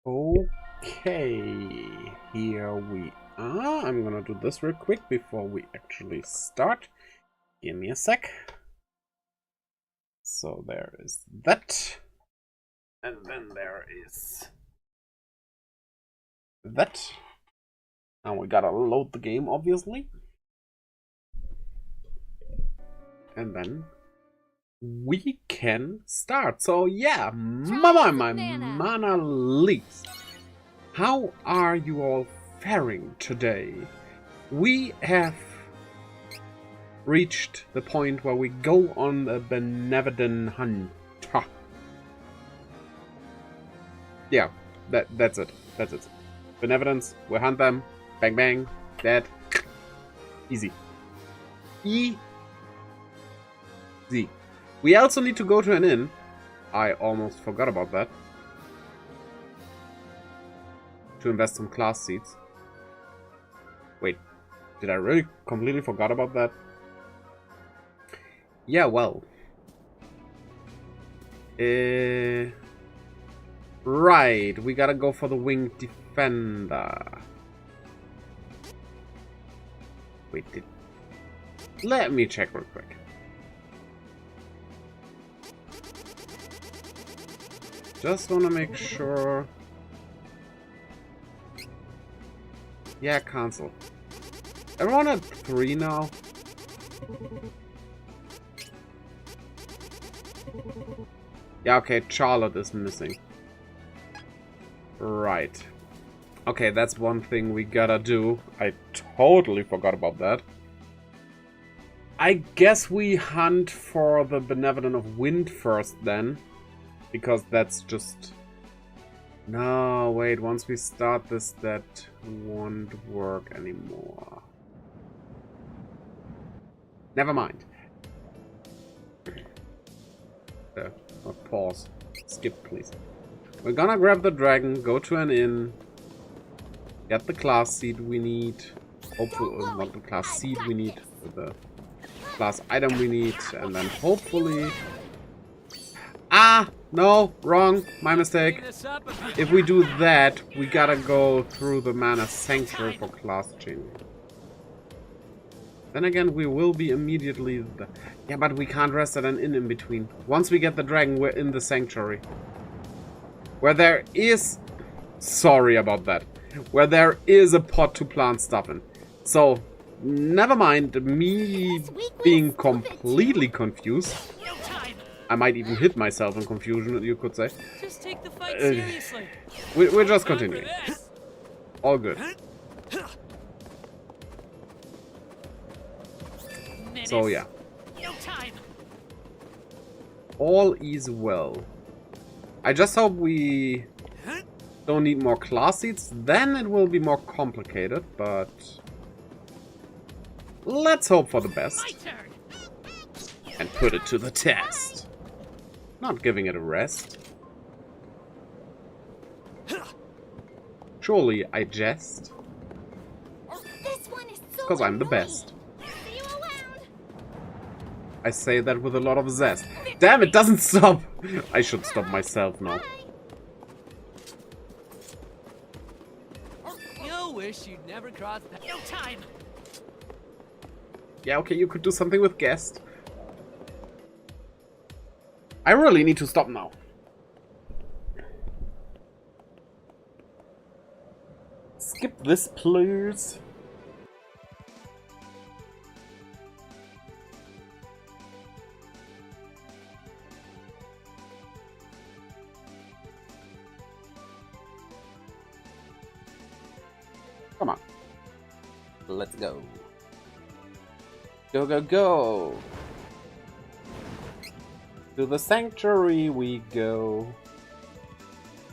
Okay, here we are. I'm gonna do this real quick before we actually start. Give me a sec. So there is that. And then there is that. Now we gotta load the game, obviously. And then we can start. So yeah, my mana leaks. How are you all faring today? We have reached the point where we go on a Benevodon hunt. Yeah, that's it. That's it. Benevodons, we hunt them. Bang bang. Dead. Easy. Easy. We also need to go to an inn. I almost forgot about that. To invest some class seats. Wait, did I really completely forgot about that? Yeah, well. Right, we gotta go for the winged defender. Wait, let me check real quick. Just wanna make sure. Yeah, cancel. Everyone at 3 now? Yeah, okay, Charlotte is missing. Right. Okay, that's one thing we gotta do. I totally forgot about that. I guess we hunt for the Benevolent of Wind first then. Because that's just... No, wait, once we start this, that won't work anymore. Never mind. Pause. Skip, please. We're gonna grab the dragon, go to an inn, get the class seed we need. Hopefully, not the class seed we need, but the class item we need, and then hopefully... Ah! No, wrong. My mistake. If we do that, we gotta go through the mana sanctuary for class changing. Then again, we will be immediately... Yeah, but we can't rest at an inn in between. Once we get the dragon, we're in the sanctuary. Where there is... Sorry about that. Where there is a pot to plant stuff in. So, never mind me being completely confused. I might even hit myself in confusion, you could say. Just take the fight seriously. We're just continuing. All good. So yeah. All is well. I just hope we don't need more class seats. Then it will be more complicated, but... Let's hope for the best. And put it to the test. Not giving it a rest. Surely I jest. Because I'm the best. I say that with a lot of zest. Damn, it doesn't stop! I should stop myself now. You wish you'd never crossed that. No time. Yeah, okay, you could do something with guest. I really need to stop now. Skip this, please. Come on. Let's go. Go, go, go. To the sanctuary we go.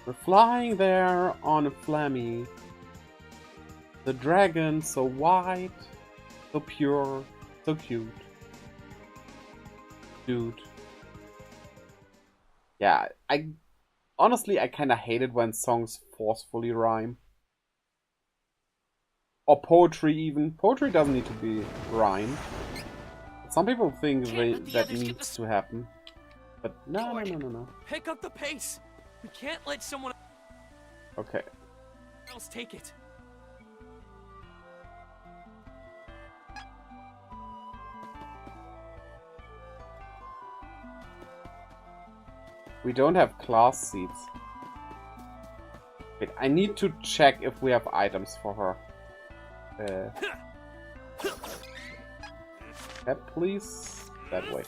We're flying there on a flammy. The dragon so white, so pure, so cute. Dude. Yeah, honestly I kinda hate it when songs forcefully rhyme. Or poetry even. Poetry doesn't need to be rhymed. Some people think that needs to happen. But no. Pick up the pace. We can't let someone... Okay. Else take it. We don't have class seats. Wait, I need to check if we have items for her. That please? That way.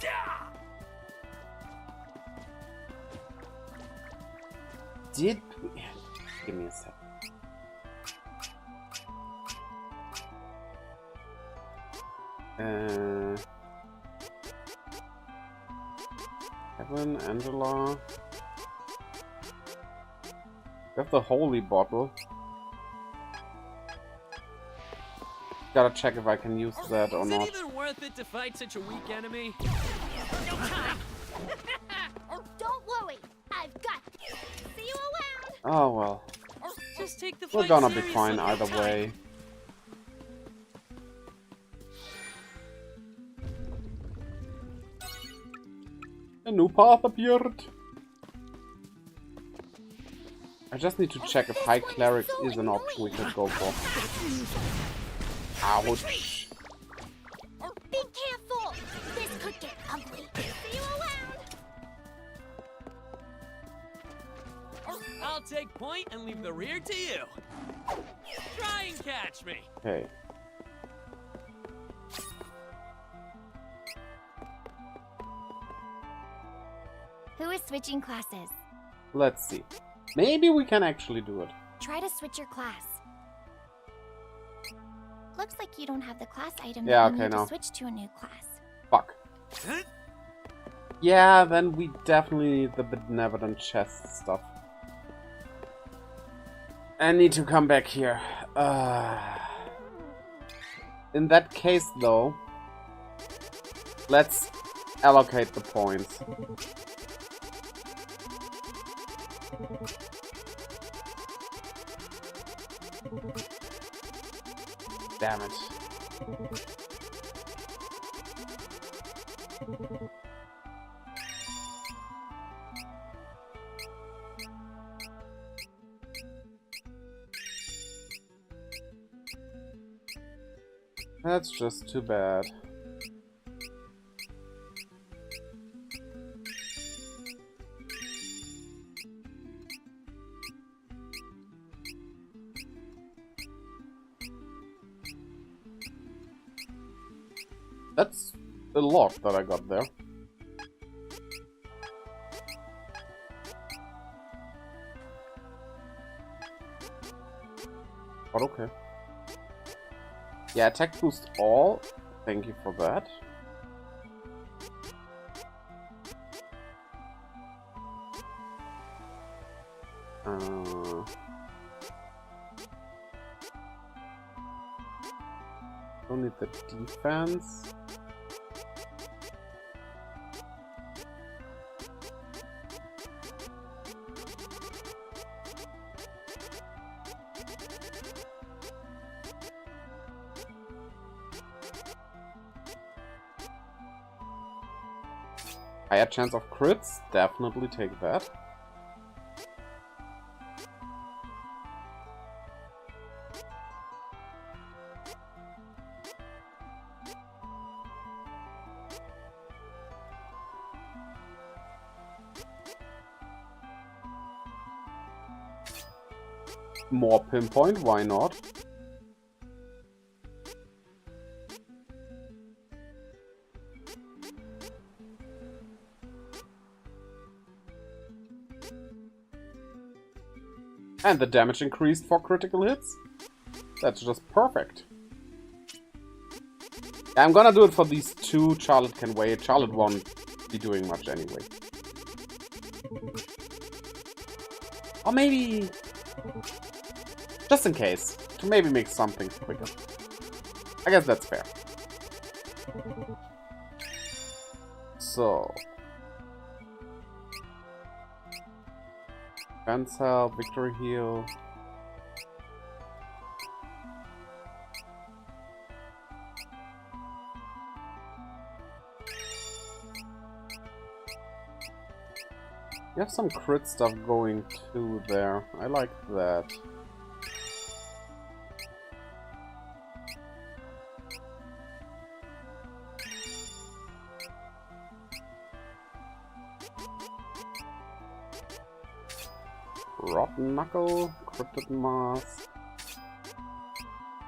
Did we... Give me a sec. Evan, Angela. We have the holy bottle. Gotta check if I can use that or not. Is it even worth it to fight such a weak enemy? No time. Don't worry, I've got you. See you around. Oh well. Just take the We're fight gonna be seriously. fine No either time. way. A new path appeared. I just need to check if High Cleric is an option we could go for. Ouch. Be careful. This could get ugly. See you around. I'll take point and leave the rear to you. Try and catch me. Okay. Who is switching classes? Let's see. Maybe we can actually do it. Try to switch your class. Looks like you don't have the class item Yeah, that you okay, need no. to switch to a new class. Fuck. Yeah, then we definitely need the Benevodon chest stuff. I need to come back here. In that case, though, let's allocate the points. Damn it. That's just too bad. That's a lot that I got there. But okay. Yeah, attack boost all. Thank you for that. Don't need the defense. Higher chance of crits, definitely take that. More pinpoint, why not? And the damage increased for critical hits. That's just perfect. I'm gonna do it for these two. Charlotte can wait. Charlotte won't be doing much anyway. Or maybe... just in case. To maybe make something quicker. I guess that's fair. So... defense help, victory heal. You have some crit stuff going too there. I like that. Rotten Knuckle, Cryptid Mask.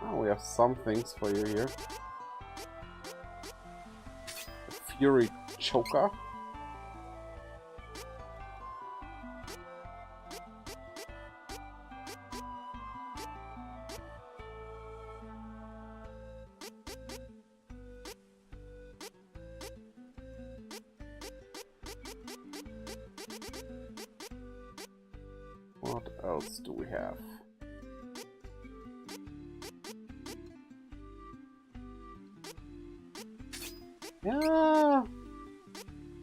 Oh, we have some things for you here. Fury Choker. What else do we have? Yeah.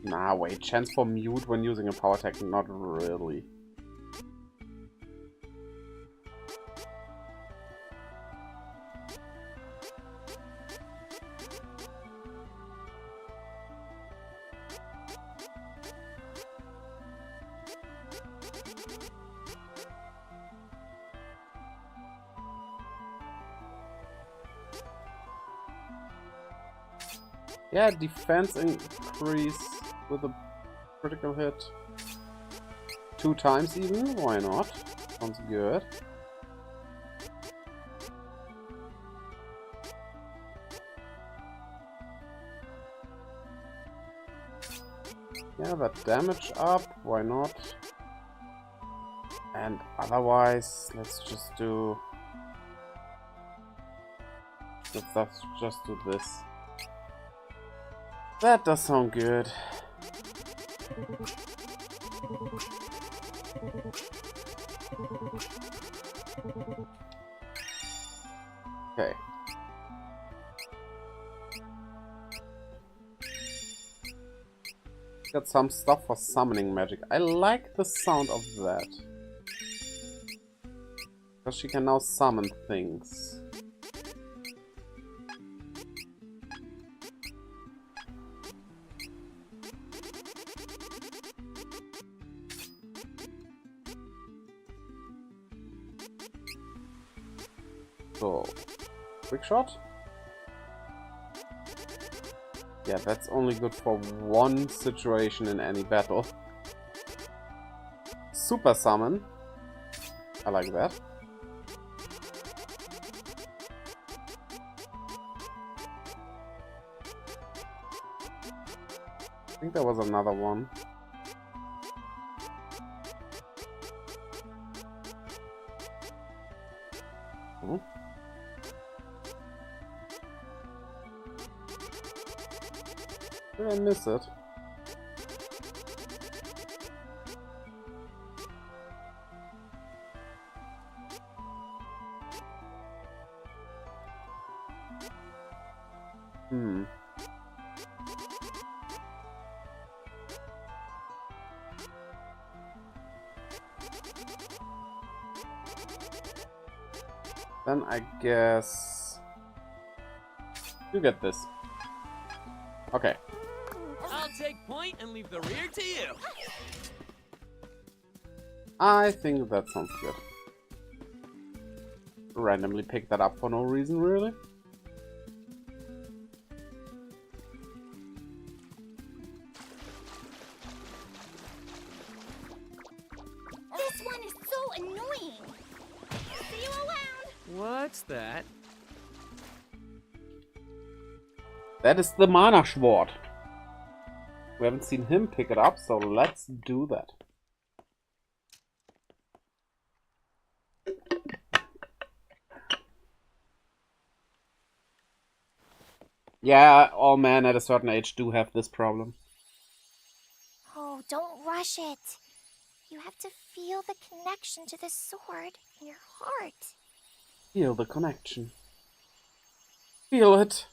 Nah, wait. Chance for mute when using a power attack? Not really. Yeah, defense increase with a critical hit. 2 times even, why not? Sounds good. Yeah, that damage up, why not? And otherwise, let's just do... Let's just do this. That does sound good. Okay. Got some stuff for summoning magic. I like the sound of that. Because she can now summon things. So, quick shot. Yeah, that's only good for one situation in any battle. Super summon. I like that. I think there was another one. Hmm? Did I miss it? Then I guess you get this. Okay. I'll take point and leave the rear to you. I think that sounds good. Randomly pick that up for no reason, really. This one is so annoying. See you around. What's that? That is the Mana Sword. We haven't seen him pick it up, so let's do that. Yeah, all men at a certain age do have this problem. Oh, don't rush it. You have to feel the connection to the sword in your heart. Feel the connection. Feel it.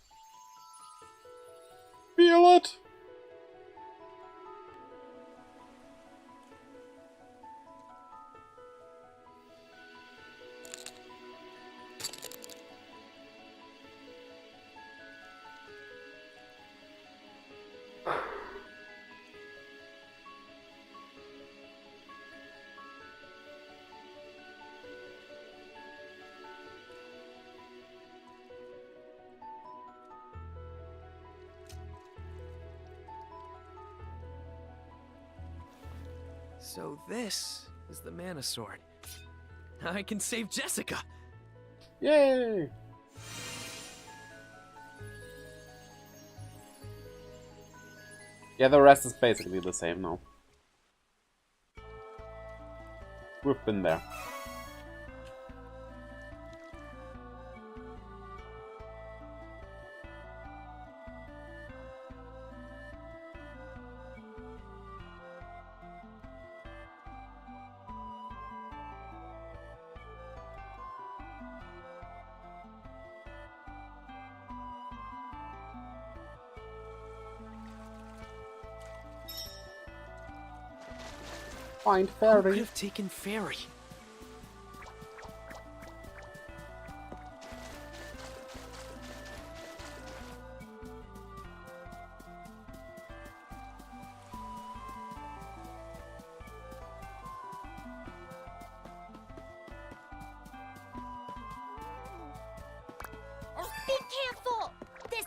Feel it. So this is the mana sword. I can save Jessica. Yay! Yeah, the rest is basically the same now. We've been there. Find Who fairy. could have taken Fairy? Be careful! This...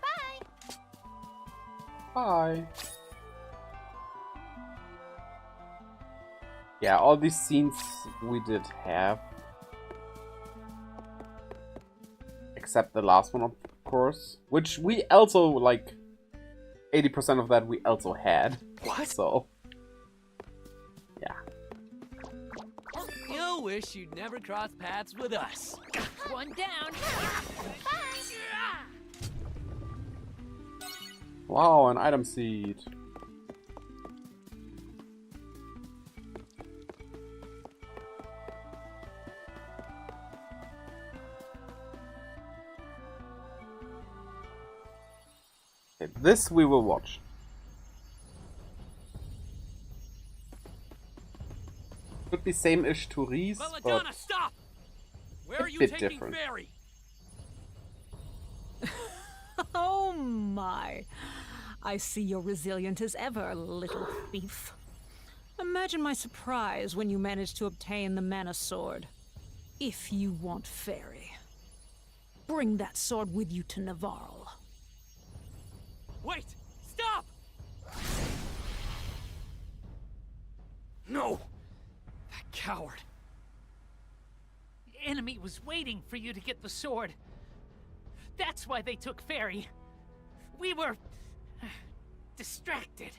Bye! Bye. Yeah, all these scenes we did have. Except the last one, of course. Which we also, like, 80% of that we also had. What? So, yeah. You wish you'd never cross paths with us. One down. Wow, an item seed. Okay, this we will watch. Could be same-ish to Rief, but Belladonna, stop! Where a are you bit taking different. Fairy? Oh my. I see you're resilient as ever, little thief. Imagine my surprise when you managed to obtain the mana sword. If you want Fairy, bring that sword with you to Navarre. Wait! Stop! No! That coward. The enemy was waiting for you to get the sword. That's why they took Fairy. We were... distracted.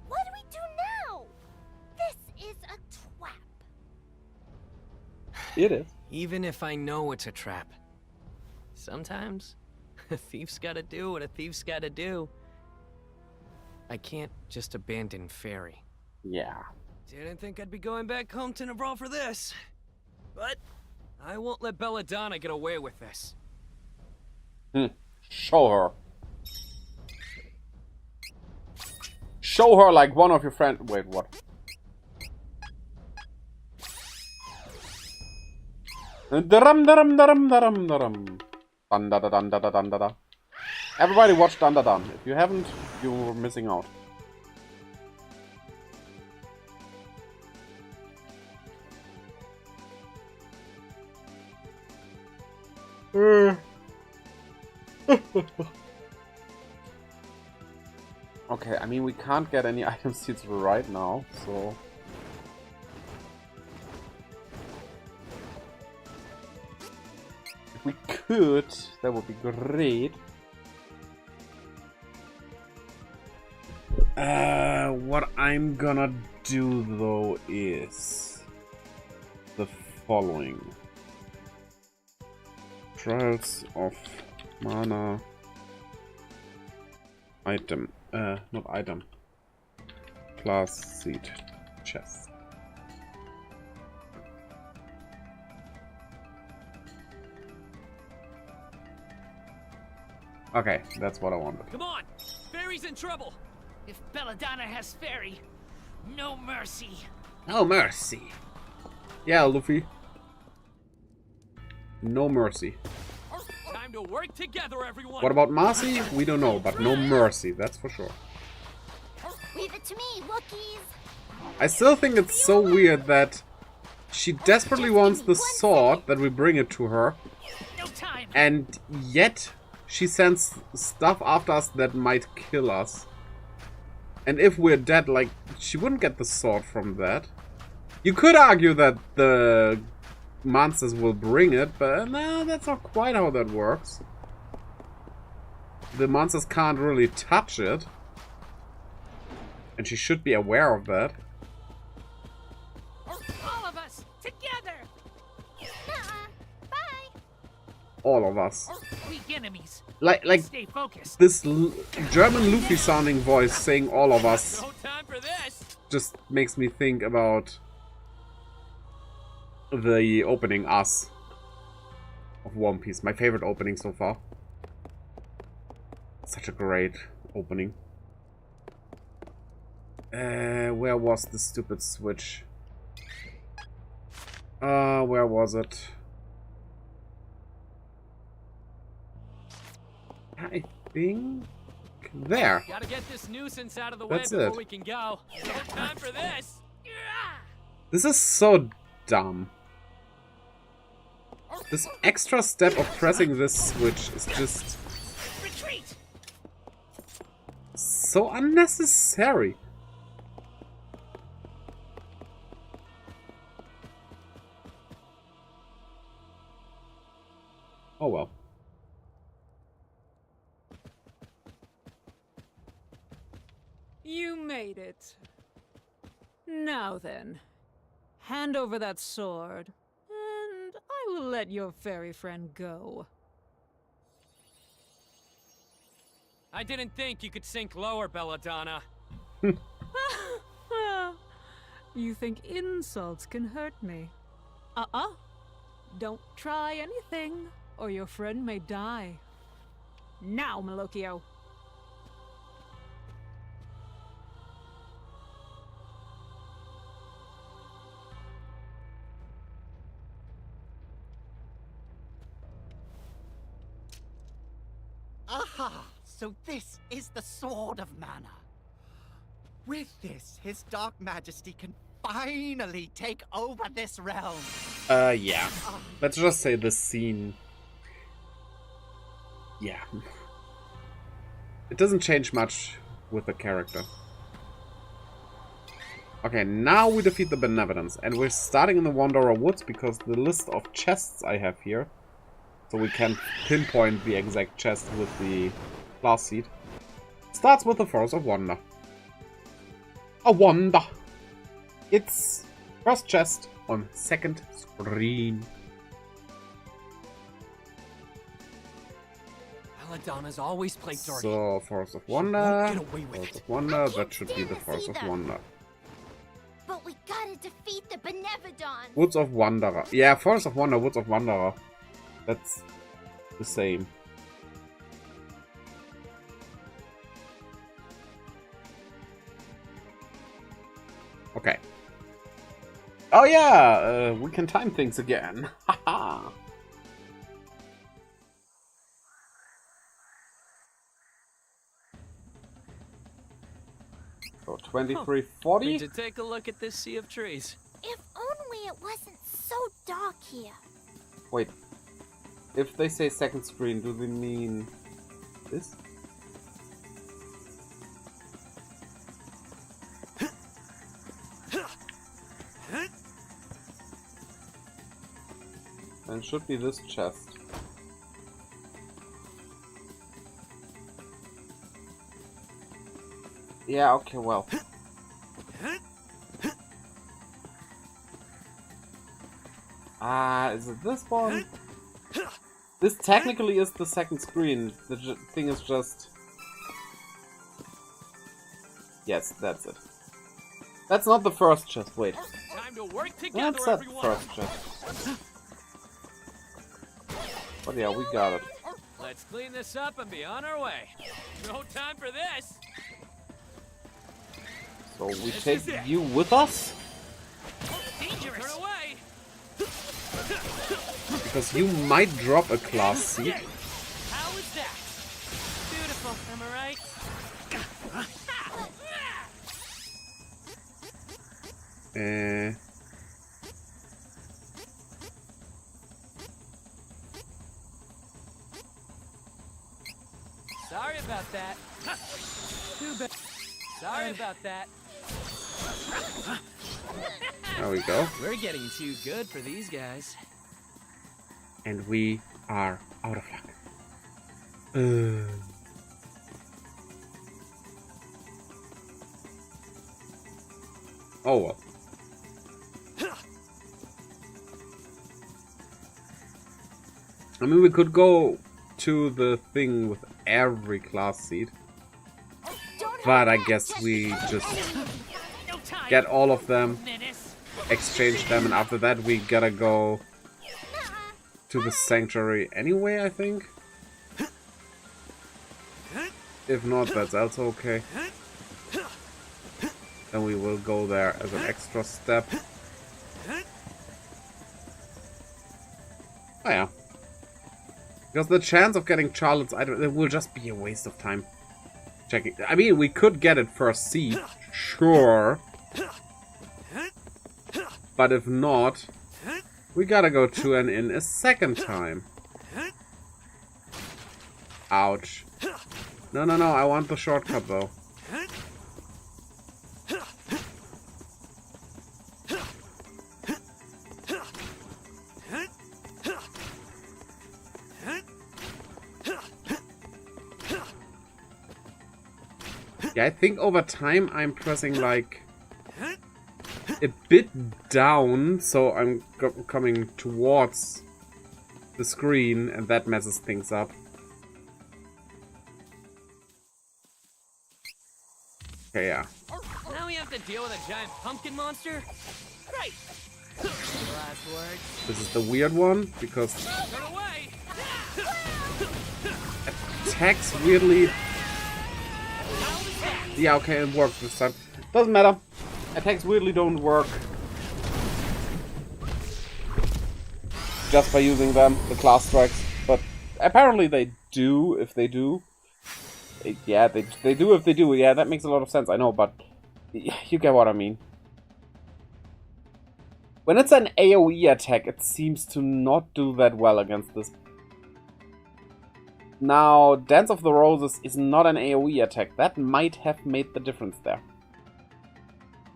What do we do now? This is a trap. it is. Even if I know it's a trap, sometimes a thief's gotta do what a thief's gotta do. I can't just abandon Fairy. Yeah. Didn't think I'd be going back home to Navarre for this. But I won't let Belladonna get away with this. Show her. Show her like one of your friends. Wait, what? Daram daram daram daram daram. Dun da da dun da da dun da da. Everybody watch Dun da Dun. If you haven't, you're missing out. Okay, I mean we can't get any item seeds right now, so if we could, that would be great. What I'm gonna do though is the following. Trials of Mana item. Not item. Class seed chest. Okay, that's what I wanted. Come on! Fairy's in trouble! If Belladonna has Fairy, no mercy. No mercy. Yeah, Luffy. No mercy. Time to work together, everyone! What about Marcy? We don't know, but no mercy, that's for sure. Leave it to me, Wookiees. I still think it's so weird that she desperately wants the sword, that we bring it to her, No time! and yet she sends stuff after us that might kill us. And if we're dead, like, she wouldn't get the sword from that. You could argue that the monsters will bring it, but no, that's not quite how that works. The monsters can't really touch it. And she should be aware of that. All of us together. Bye. All of us. Weak enemies. Like Stay focused. this German Luffy sounding voice saying all of us No time for this. just makes me think about the opening Us of One Piece. My favorite opening so far. Such a great opening. Where was the stupid switch? Where was it? I think there. Gotta get this nuisance out of the That's way before it. we can go. No time for this. This is so dumb. This extra step of pressing this switch is just Retreat. so unnecessary. Oh well. You made it. Now then, hand over that sword, and I will let your fairy friend go. I didn't think you could sink lower, Belladonna. You think insults can hurt me? Don't try anything, or your friend may die. Now, Malocchio. Aha! So this is the Sword of Mana. With this, His Dark Majesty can finally take over this realm. Yeah. Let's just say this scene. Yeah. It doesn't change much with the character. Okay, now we defeat the Benevodons. And we're starting in the Wanderer Woods because the list of chests I have here. So we can pinpoint the exact chest with the class seed. Starts with the Forest of Wonder. A wonder! It's first chest on second screen. Belladonna's always played dirty. So, Forest of She won't Wonder. get away with Forest it. of Wonder, I that can't should be stand the to Forest see of them. Wonder. But we gotta defeat the Benevodons. Woods of Wanderer. Yeah, Forest of Wonder, Woods of Wanderer. That's the same. Okay. Oh yeah, we can time things again. Haha. So We 2340. should take a look at this sea of trees. If only it wasn't so dark here. Wait. If they say second screen, do they mean this? Then it should be this chest. Yeah, okay, well. Is it this one? This technically is the second screen. The thing is just... Yes, that's it. That's not the first chest, wait. Time to work together, That's that everyone. first chest. But yeah, we got it. Let's clean this up and be on our way. No time for this. So we This take is it. you with us? Dangerous. Turn away. Because you might drop a class seat. How is that? Beautiful, am I right? Sorry about that. Too bad. Sorry about that. There we go. We're getting too good for these guys. And we are out of luck. Oh well. I mean, we could go to the thing with every class seed. But I guess we just get all of them, exchange them, and after that we gotta go to the sanctuary anyway, I think. If not, that's also okay. Then we will go there as an extra step. Oh yeah. Because the chance of getting Charlotte's item, it will just be a waste of time. Checking. I mean, we could get it first seed, sure. But if not, we gotta go to an inn a second time. Ouch. No, I want the shortcut though. Yeah, I think over time I'm pressing like a bit down, so I'm coming towards the screen, and that messes things up. Okay, yeah. Now we have to deal with a giant pumpkin monster? Great! Last words. This is the weird one, because Get away! attacks weirdly... Yeah, okay, it worked this time. Doesn't matter. Attacks weirdly don't work just by using them, the class strikes. But apparently they do, if they do. Yeah, they do if they do. Yeah, that makes a lot of sense, I know, but you get what I mean. When it's an AoE attack, it seems to not do that well against this. Now, Dance of the Roses is not an AoE attack. That might have made the difference there.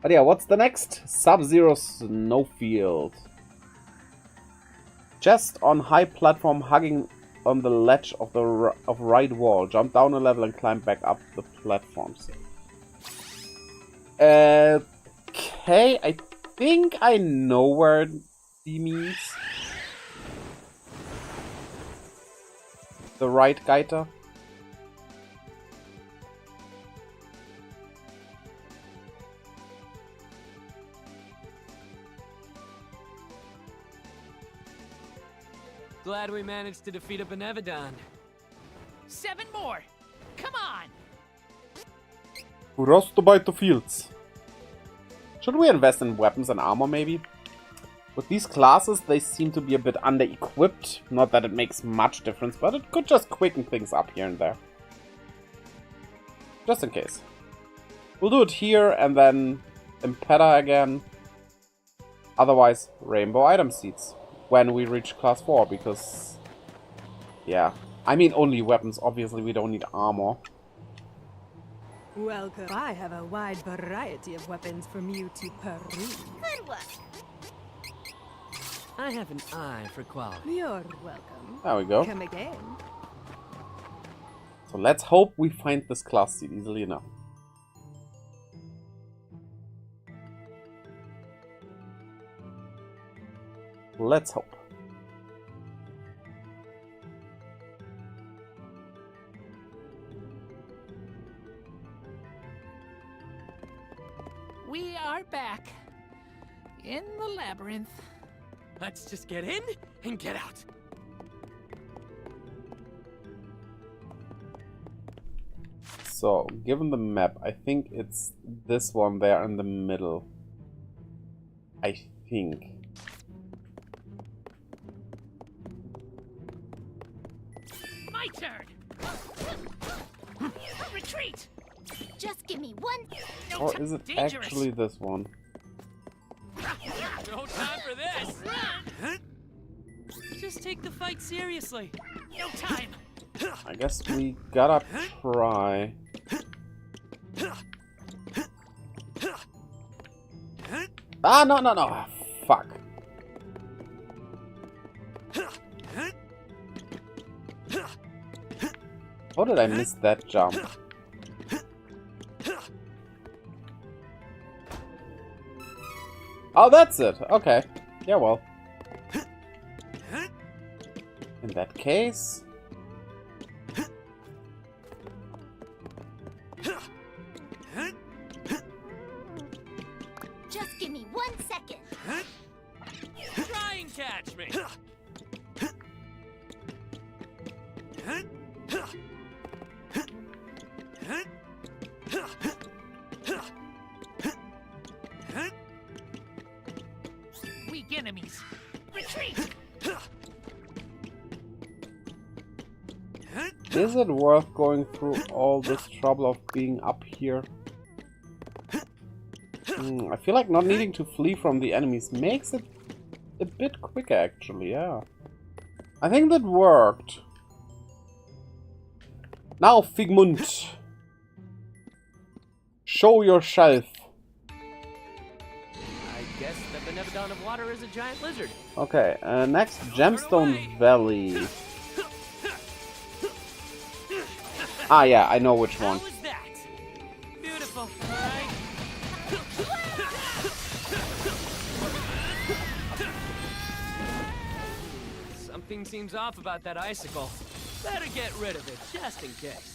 But yeah, what's the next? Sub-Zero Snowfield. Chest on high platform hugging on the ledge of the right wall. Jump down a level and climb back up the platforms. Okay, I think I know where D means. The right gaiter. Glad we managed to defeat a Benevodon. 7 more! Come on! Who rose to bite the fields? Should we invest in weapons and armor, maybe? With these classes, they seem to be a bit under-equipped. Not that it makes much difference, but it could just quicken things up here and there. Just in case. We'll do it here and then Impera again. Otherwise, rainbow item seeds. When we reach class 4, because... yeah. I mean only weapons, obviously we don't need armor. Welcome. I have a wide variety of weapons from you to peruse. Good work. I have an eye for quality. You're welcome. There we go. Come again. So let's hope we find this class seed easily enough. Let's hope. We are back. In the labyrinth. Let's just get in and get out. So, given the map, I think it's this one there in the middle. I think. My turn! Retreat! Just give me one. No Or ti- is it dangerous. actually this one? No time for this! Just take the fight seriously. No time! I guess we gotta try. Ah, no, no, no. Fuck. How did I miss that jump? Oh, that's it. Okay. Yeah, well. In that case... Just give me 1 second. Try and catch me. Weak enemies. Retreat! Is it worth going through all this trouble of being up here? I feel like not needing to flee from the enemies makes it a bit quicker, actually, yeah. I think that worked. Now, Figmund. Show yourself. I guess the Benevodon of water is a giant lizard. Okay, next, Gemstone Valley. Ah, yeah, I know which one. How was that? Beautiful, right? Something seems off about that icicle. Better get rid of it, just in case.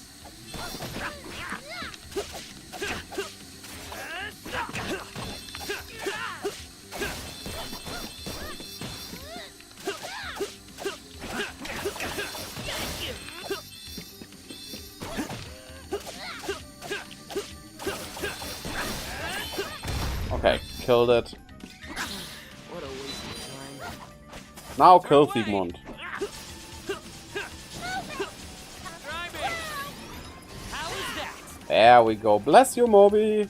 Okay, killed it. What a waste of time. Now kill Figmund. Try me. How is that? There we go. Bless you, Moby.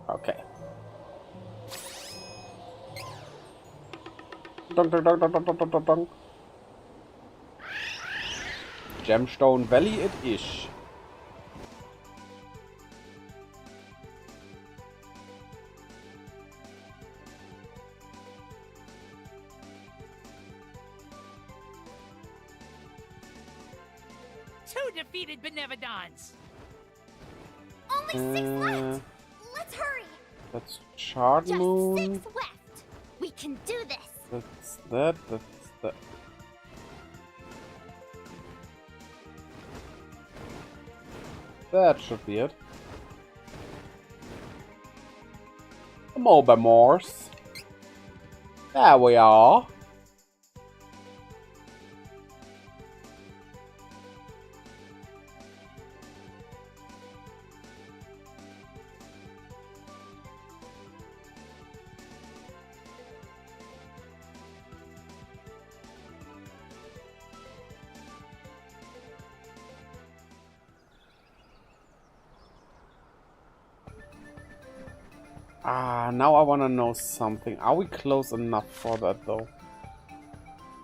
Okay. Dunk, dunk, dunk, dunk, dunk, dunk, dunk, dunk. Gemstone Valley it is. Two defeated Benevodons. Only 6 left. Let's hurry. That's Shard Just Moon. 6 left. We can do this. That's that. That's that. That should be it. Mobile Morse. There we are. Ah, now I wanna know something. Are we close enough for that though?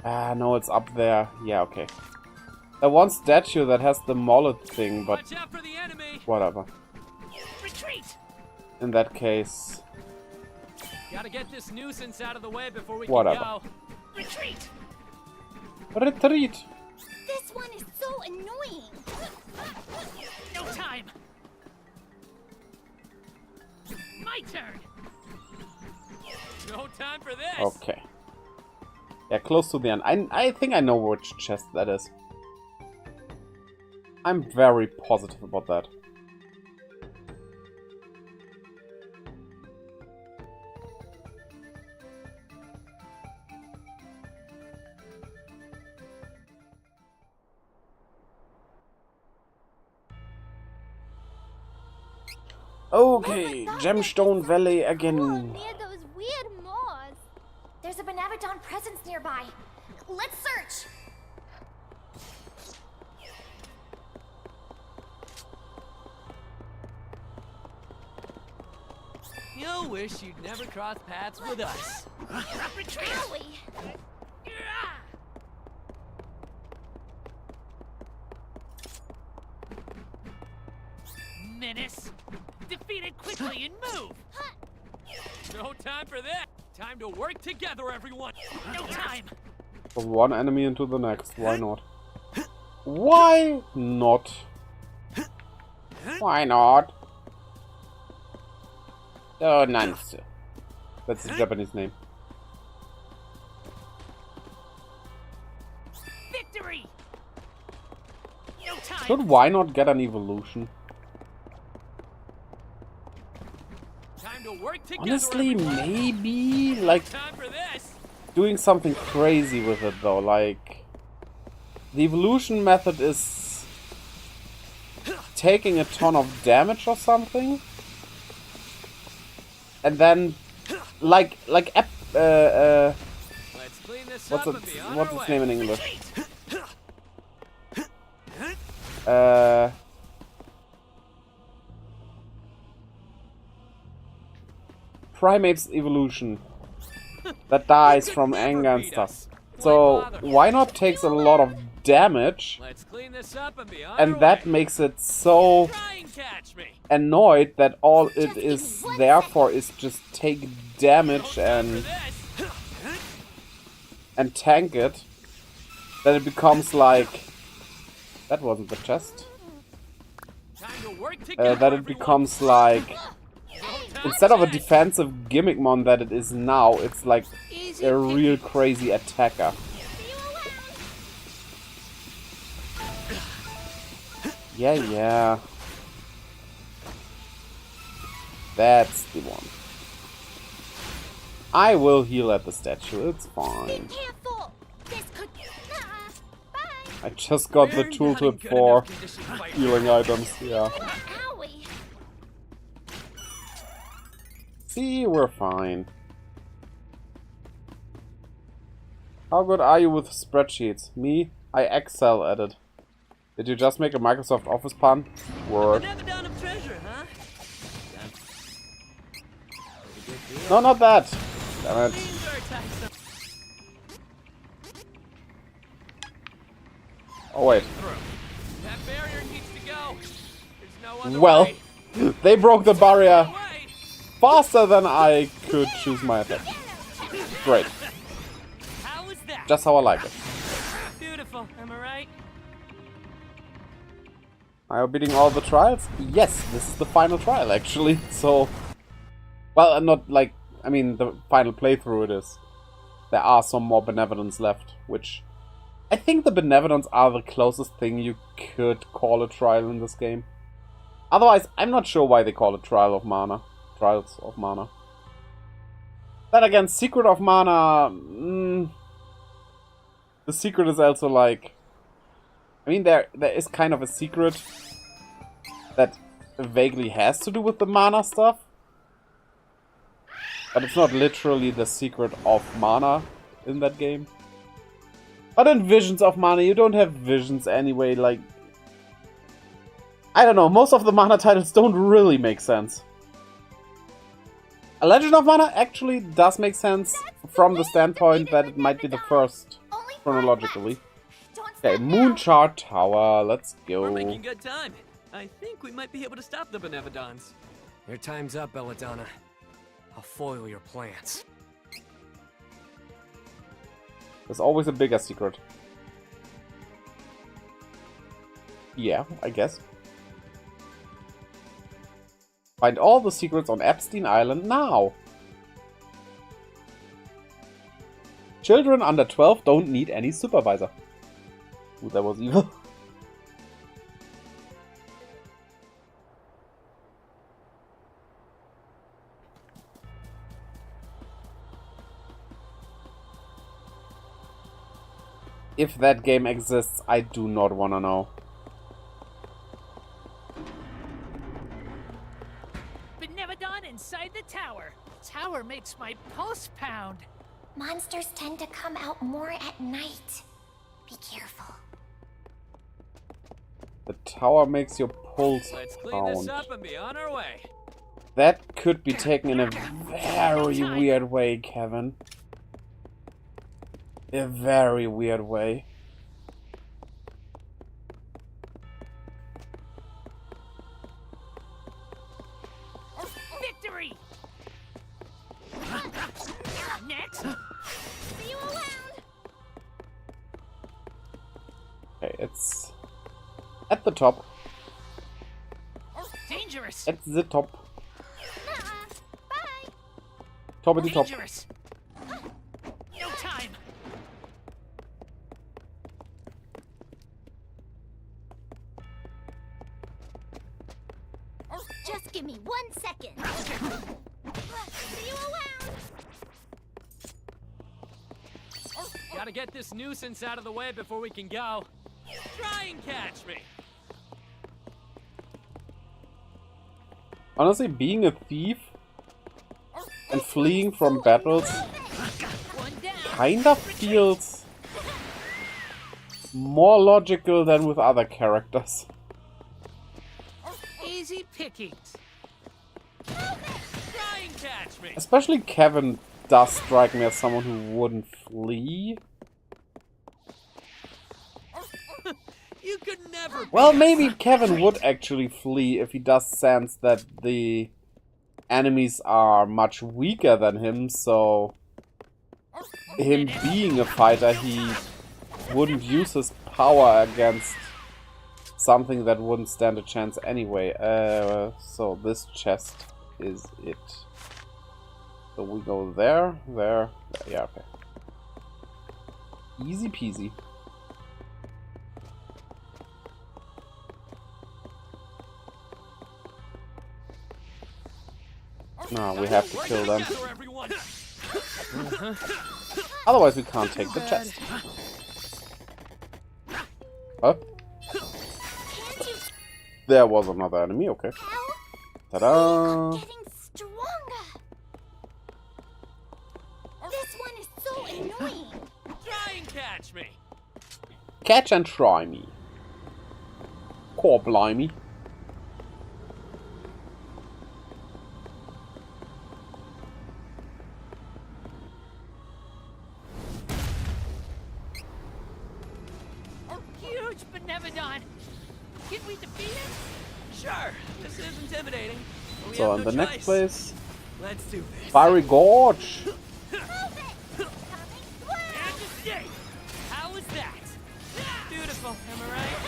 Ah, no, it's up there. Yeah, okay. That one statue that has the mullet thing, but Watch out for the enemy. whatever. Retreat! In that case, Gotta get this nuisance out of the way before we Whatever. can go. Retreat! retreat. This one is so annoying. No time! My turn! No time for this. Okay. Yeah, close to the end. I think I know which chest that is. I'm very positive about that. Okay, Gemstone Valley again. Near those weird moors. There's a Benevodon presence nearby. Let's search. wish you'd never cross paths with us. Owie. Menace! Defeat it quickly and move! No time for that. Time to work together, everyone. No time! From one enemy into the next. Why not? Why not? Why not? Oh, nice. That's the Japanese name. Victory! No time! Should why not get an evolution? Time to work together. Honestly, everyone. maybe like Time for this. doing something crazy with it though. Like the evolution method is taking a ton of damage or something, and then like Let's clean this what's up and be on what's our its way. name in English? Primate's evolution that dies from anger and stuff. So why not takes a lot of damage, Let's clean this up and be on and our that way. makes it so Try and catch me. annoyed that all it is there for is just take damage and tank it, that it becomes like that wasn't the chest. Time to work together, That it everyone. becomes like No time instead of a for this. defensive gimmick mon that it is now, it's like Easy a real crazy attacker. Yeah. That's the one. I will heal at the statue, it's fine. Careful. This could. Bye. I just got the We're not in tooltip good for enough condition to fight. healing items, yeah. Owie. See, we're fine. How good are you with spreadsheets? Me? I excel at it. Did you just make a Microsoft Office pun? Word. Benevodon of treasure, huh? No, not that. Damn it. These are taxing. Oh wait. That barrier needs to go. There's no other Well, way. they broke the barrier No way. faster than I could choose my attack. Great. How was that? Just how I like it. Beautiful, am I right? Are you beating all the trials? Yes, this is the final trial actually. So, well, not like, I mean, the final playthrough it is. There are some more Benevodons left, which I think the Benevodons are the closest thing you could call a trial in this game. Otherwise, I'm not sure why they call it Trial of Mana. Trials of Mana. Then again, Secret of Mana... the secret is also like... I mean, there is kind of a secret that vaguely has to do with the mana stuff. But it's not literally the secret of mana in that game. But in Visions of Mana, you don't have visions anyway, like... I don't know, most of the mana titles don't really make sense. A Legend of Mana actually does make sense from the standpoint that it might be the first, Only chronologically. Don't Okay, stop now. Moonchart Tower, let's go. We're making good time. I think we might be able to stop the Benevodons. Your time's up, Belladonna. I'll foil your plans. There's always a bigger secret. Yeah, I guess. Find all the secrets on Epstein Island now. Children under 12 don't need any supervisor. Ooh, that was evil. If that game exists, I do not want to know. Benevodon inside the tower. Tower makes my pulse pound. Monsters tend to come out more at night. Be careful. The tower makes your pulse Let's clean this pound. up and be on our way. That could be taken in a very weird way, Kevin. A very weird way. Victory! Next! See you around! Okay, it's at the top. Dangerous! At the top. Bye! Top at the top. Dangerous! No time! Just give me 1 second. See you around! Gotta get this nuisance out of the way before we can go. Try and catch me. Honestly, being a thief and fleeing from battles One down! kind of feels more logical than with other characters. Easy pickings. Try and catch me. Especially Kevin does strike me as someone who wouldn't flee. You could never. Well, maybe Kevin would actually flee if he does sense that the enemies are much weaker than him, so him being a fighter, he wouldn't use his power against something that wouldn't stand a chance anyway. So this chest is it. So we go there, there, yeah, okay. Easy peasy. No, we have to kill them. Otherwise we can't take the chest. Huh? There was another enemy, okay. Ta-da! Getting stronger. This one is so annoying. Try and catch me. Catch and try me. Core blimey. Huge Benevodon! Can we defeat him? Sure, this is intimidating. but we So have in no the next choice. place, Let's do this. Fiery Gorge. Move it! Coming through! And to stay! How was that? Beautiful, am I right?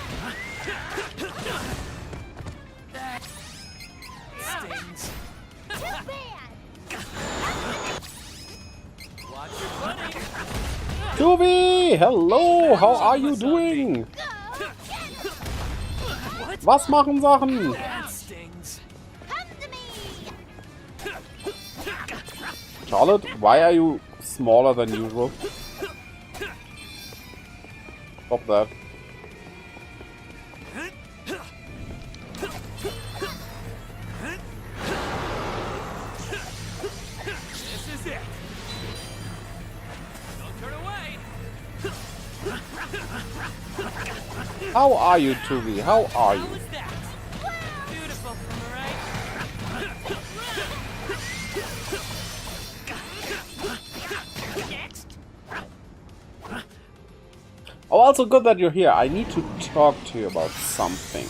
That stings. Too bad! Watch your footing. Tubi, hello, how are you doing? Go! Get him! Was machen Sachen? That stings. Come to me! Charlotte, why are you smaller than usual? Stop that. This is it. Don't turn away. How are you, Tubi? How are you? How was that? Beautiful, am I right? Next! Oh, also good that you're here. I need to talk to you about something.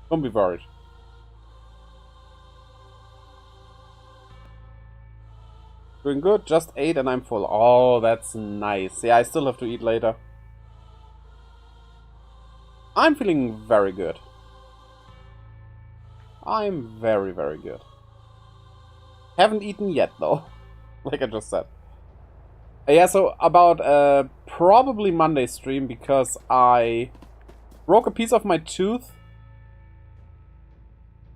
Don't be worried. Doing good, just ate and I'm full. Oh, that's nice. Yeah, I still have to eat later. I'm feeling very good. I'm very, very good. Haven't eaten yet, though. Like I just said. Yeah, so about probably Monday stream, because I broke a piece of my tooth.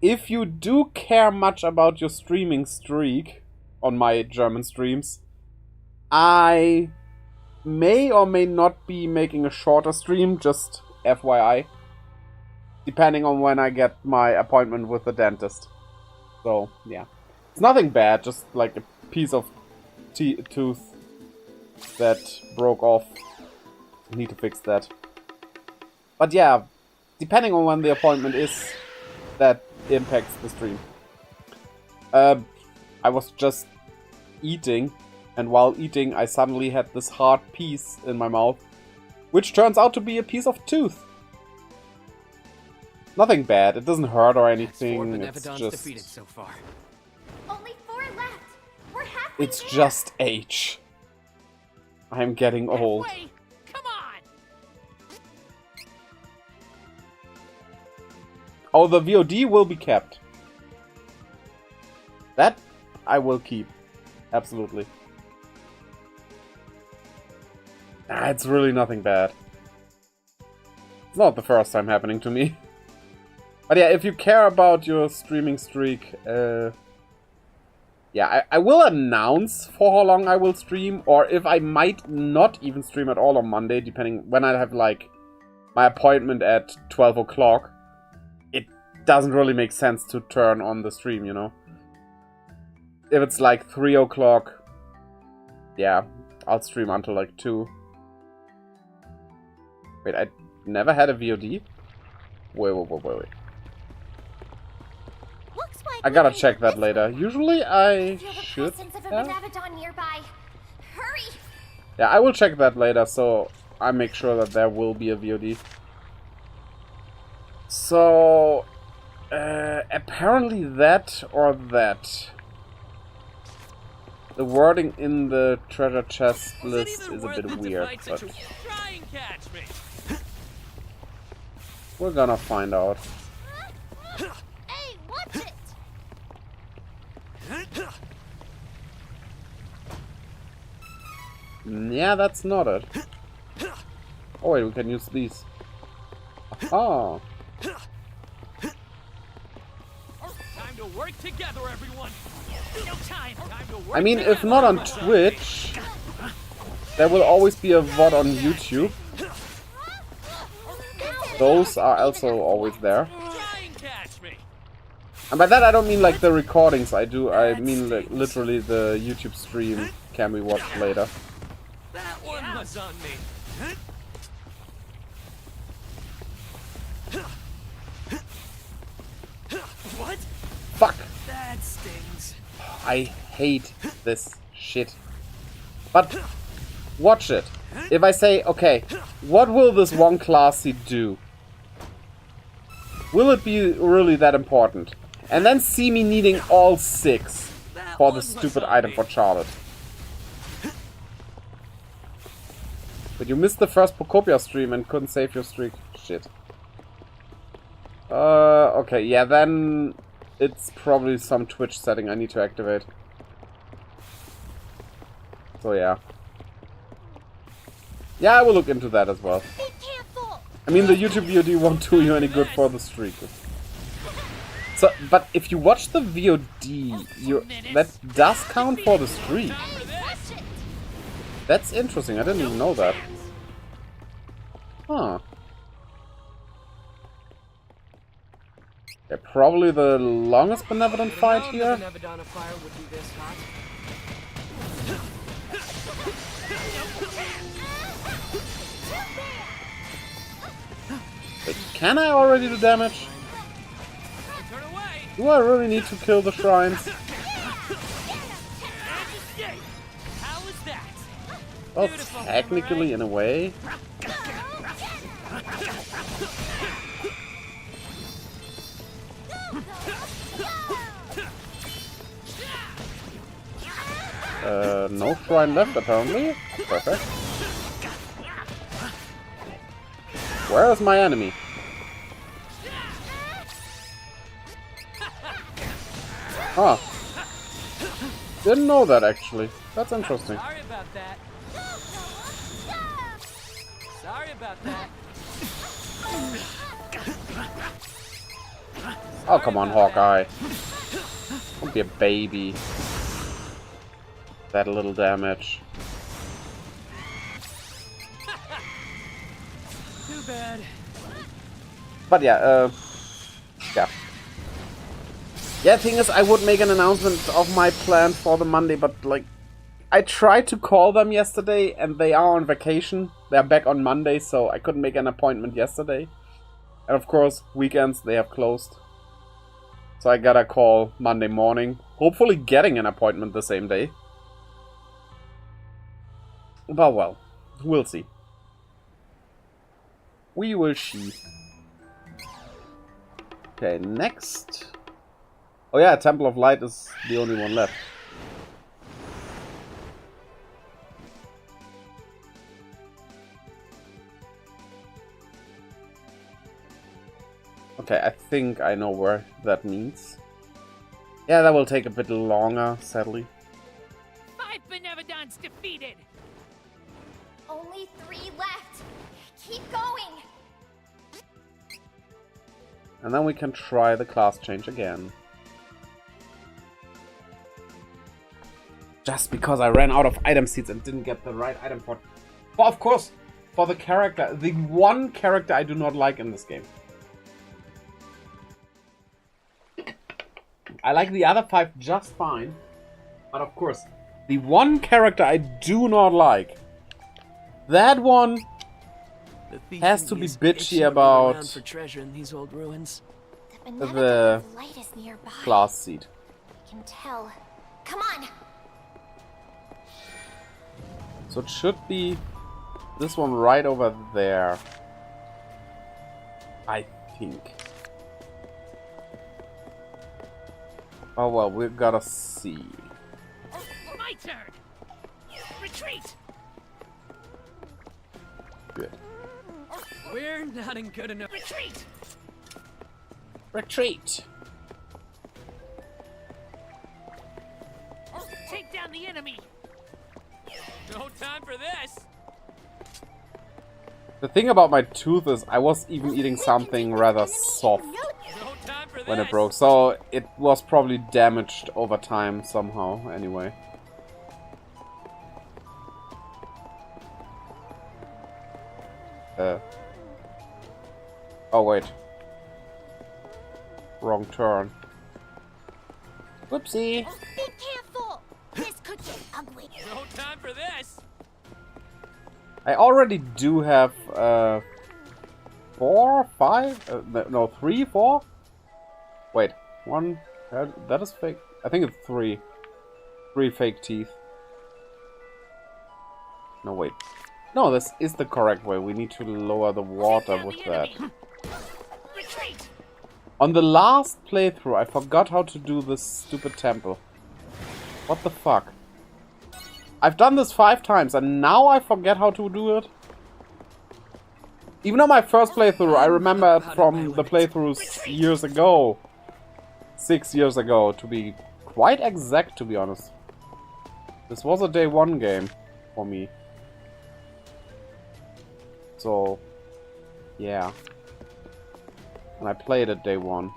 If you do care much about your streaming streak on my German streams, I may or may not be making a shorter stream, just FYI. Depending on when I get my appointment with the dentist. So, yeah. It's nothing bad, just like a piece of tooth that broke off. I need to fix that. But yeah, depending on when the appointment is, that impacts the stream. I was just eating, and while eating I suddenly had this hard piece in my mouth, which turns out to be a piece of tooth. Nothing bad, it doesn't hurt or anything, it's Benevodons just... defeated so far. Only 4 left. We're halfway It's there. just age. I'm getting old. Wait, come on! Oh, the VOD will be kept. That I will keep. Absolutely. It's really nothing bad. It's not the first time happening to me. But yeah, if you care about your streaming streak, yeah, I will announce for how long I will stream, or if I might not even stream at all on Monday, depending when I have, like, my appointment at 12 o'clock. It doesn't really make sense to turn on the stream, you know? If it's like 3 o'clock, yeah, I'll stream until like 2. Wait, I never had a VOD? Wait. Looks like I gotta we check can that later. Usually I feel the should presence of a have. Benevodon nearby. Hurry! Yeah, I will check that later, so I make sure that there will be a VOD. So, apparently that or that. The wording in the treasure chest list is a bit weird, but Try and catch me. we're gonna find out. Hey, watch it! Yeah, that's not it. Oh wait, we can use these. Aha! Time to work together, everyone. No time. Time to work I mean, if not on Twitch, there will always be a VOD on YouTube. Those are also always there. Try and catch me. And by that I don't mean like the recordings I do, I mean like literally the YouTube stream can be watched later. That one was on me. What? Fuck! That stings. I hate this shit. But watch it. If I say, okay, what will this one class seed do? Will it be really that important? And then see me needing all 6 for the stupid item for Charlotte. But you missed the first Pocopia stream and couldn't save your streak. Shit. Okay, yeah, then it's probably some Twitch setting I need to activate. So yeah. Yeah, I will look into that as well. Be careful! I mean, the YouTube VOD won't do you any good for the streak. So, but if you watch the VOD, that does count for the streak. Watch it! That's interesting, I didn't even know that. Huh. Yeah, probably the longest Benevolent fight here. Benevodon of fire would be this hot. Wait, can I already do damage? Turn away. Do I really need to kill the shrines? How was that? Well, technically, in a way. No shrine left, apparently. Perfect. Where is my enemy? Huh. Didn't know that, actually. That's interesting. Sorry about that. Sorry about that. Oh, come on, Hawkeye. Don't be a baby. That little damage. Too bad. But yeah, yeah. Yeah, thing is, I would make an announcement of my plan for the Monday, but like, I tried to call them yesterday, and they are on vacation. They are back on Monday, so I couldn't make an appointment yesterday. And of course, weekends, they have closed. So I gotta call Monday morning. Hopefully getting an appointment the same day. But well, we'll see. We will see. Okay, next. Oh yeah, Temple of Light is the only one left. Okay, I think I know where that means. Yeah, that will take a bit longer, sadly. 5 Benevodons defeated. Only 3 left. Keep going. And then we can try the class change again. Just because I ran out of item seeds and didn't get the right item for... Well, of course, for the character. The one character I do not like in this game. I like the other 5 just fine. But of course, the one character I do not like. That one has to be bitchy about for treasure in these old ruins. The Benevodon the of light is nearby. class seed. I can tell. Come on. So it should be this one right over there. I think. Oh well, we've gotta see. My turn. Retreat. Good. We're not in good enough. Retreat. Retreat! Take down the enemy. No time for this. The thing about my tooth is I was even eating something rather soft No time for when this. it broke, so it was probably damaged over time somehow, anyway. Oh wait. Wrong turn. Whoopsie! Be careful. This could get ugly. No time for this. I already do have 4, 5, no 3, 4. Wait, 1. That is fake. I think it's 3. 3 fake teeth. No wait. No, this is the correct way. We need to lower the water with that. Retreat. On the last playthrough, I forgot how to do this stupid temple. What the fuck? I've done this 5 times and now I forget how to do it? Even on my first playthrough, I remember it from the playthroughs years ago. 6 years ago, to be quite exact, to be honest. This was a day 1 game for me. So, yeah. And I played it day 1.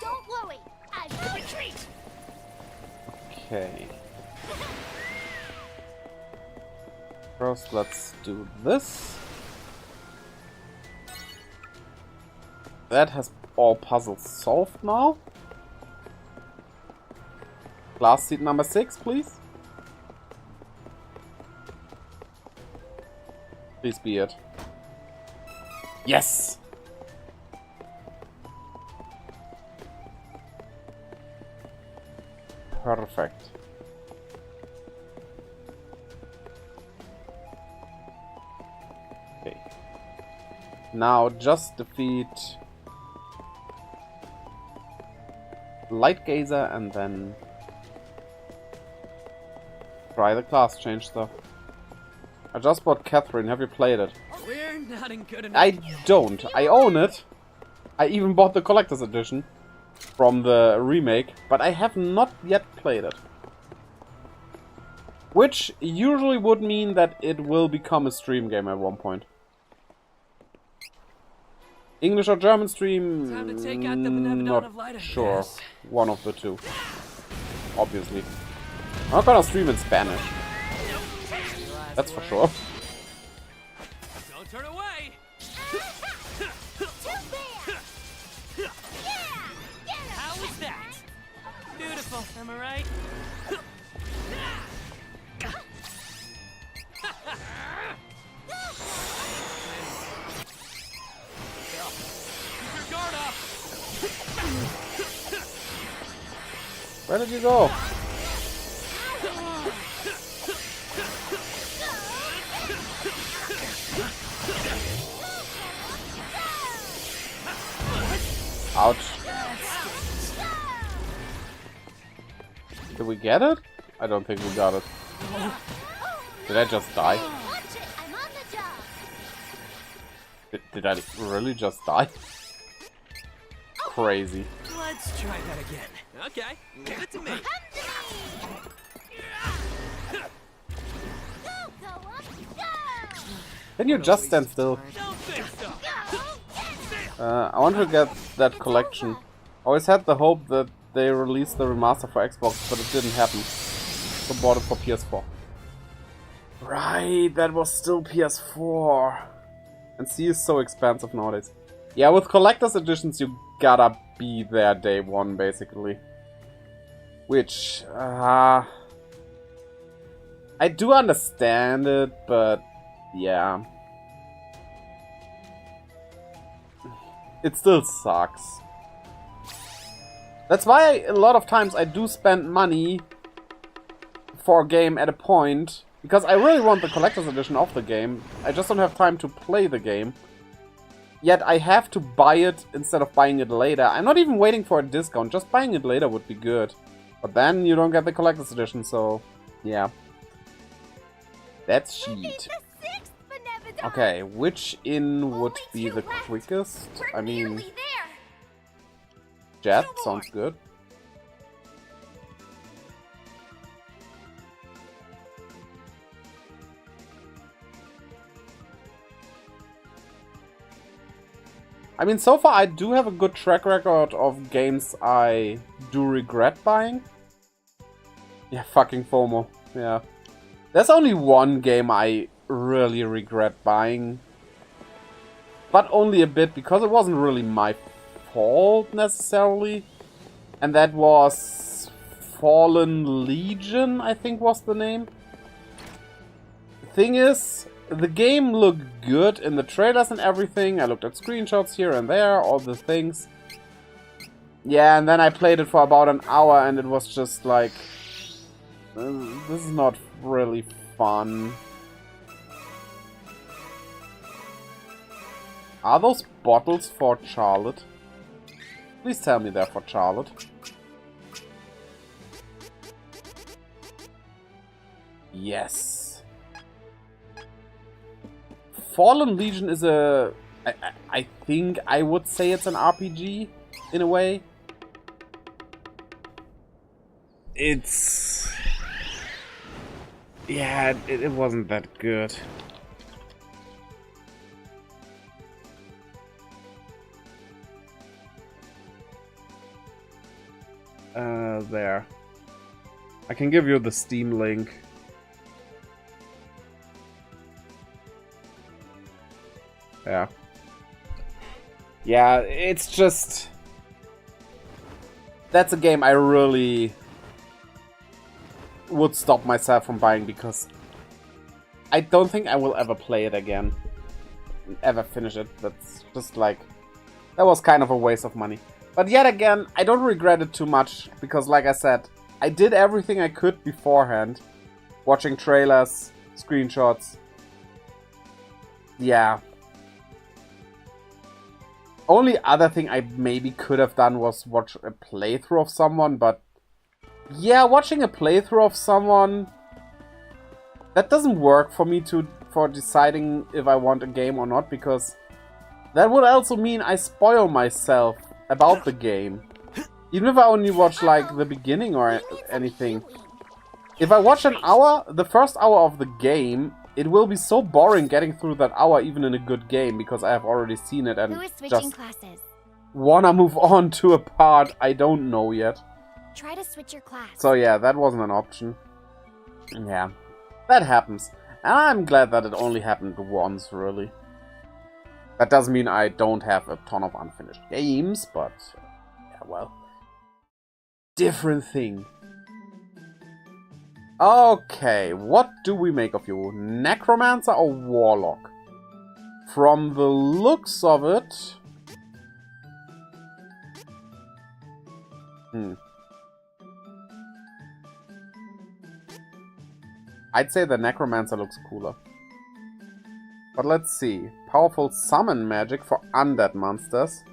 Don't worry. I'll retreat. Okay. First, let's do this. That has all puzzles solved now. Glass seat number 6, please. Please be it. Yes! Perfect. Okay. Now just defeat Light Gazer and then try the class change stuff. I just bought Catherine. Have you played it? We're not in good enough. I don't. I own it. I even bought the collector's edition from the remake, but I have not yet played it. Which usually would mean that it will become a stream game at one point. English or German stream? Time to take out the Benevodon Not of Light, I sure. guess. One of the two. Obviously. I'm not gonna stream in Spanish. That's for sure. Don't turn away. How was that? Beautiful, am I right? Where did you go? Ouch. Did we get it? I don't think we got it. Did I just die? Did I really just die? Crazy. Let's try that again. Okay, leave it to me. Can you just stand still? Don't think so. I want to get that collection. Always had the hope that they released the remaster for Xbox, but it didn't happen. So bought it for PS4. Right, that was still PS4. And C is so expensive nowadays. Yeah, with collector's editions you gotta be there day one, basically. Which, I do understand it, but yeah. It still sucks. That's why a lot of times I do spend money for a game at a point, because I really want the collector's edition of the game. I just don't have time to play the game. Yet I have to buy it instead of buying it later. I'm not even waiting for a discount, just buying it later would be good. But then you don't get the collector's edition, so yeah. That's shit. Okay, which inn would be the quickest? I mean, Jet sounds good. I mean, so far I do have a good track record of games I do regret buying. Yeah, fucking FOMO. Yeah. There's only one game I really regret buying. But only a bit, because it wasn't really my fault necessarily. And that was Fallen Legion, I think was the name. Thing is, the game looked good in the trailers and everything. I looked at screenshots here and there, all the things. Yeah, and then I played it for about an hour and it was just like... this is not really fun. Are those bottles for Charlotte? Please tell me they're for Charlotte. Yes. Fallen Legion is a... I think I would say it's an RPG, in a way. It's... yeah, it wasn't that good. There. I can give you the Steam link. Yeah. Yeah, it's just... that's a game I really would stop myself from buying because I don't think I will ever play it again. Ever finish it. That's just like... that was kind of a waste of money. But yet again, I don't regret it too much because, like I said, I did everything I could beforehand. Watching trailers, screenshots. Yeah. Only other thing I maybe could have done was watch a playthrough of someone, but... yeah, watching a playthrough of someone... that doesn't work for me for deciding if I want a game or not, because... that would also mean I spoil myself about the game. Even if I only watch, like, the beginning or anything. If I watch an hour, the first hour of the game, it will be so boring getting through that hour even in a good game, because I have already seen it and just wanna move on to a part I don't know yet. Try to switch your class. So yeah, that wasn't an option. Yeah, that happens. And I'm glad that it only happened once, really. That doesn't mean I don't have a ton of unfinished games, but... yeah, well... different thing. Okay, what do we make of you? Necromancer or Warlock? From the looks of it... I'd say the Necromancer looks cooler. But let's see. Powerful summon magic for undead monsters.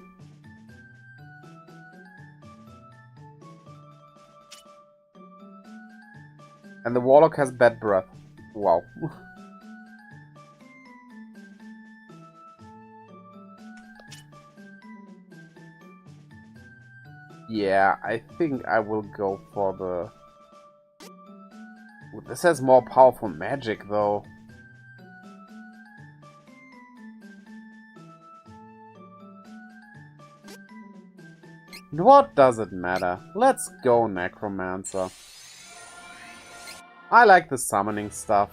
And the Warlock has bad breath. Wow. Yeah, I think I will go for the... This has more powerful magic, though. What does it matter? Let's go, Necromancer. I like the summoning stuff.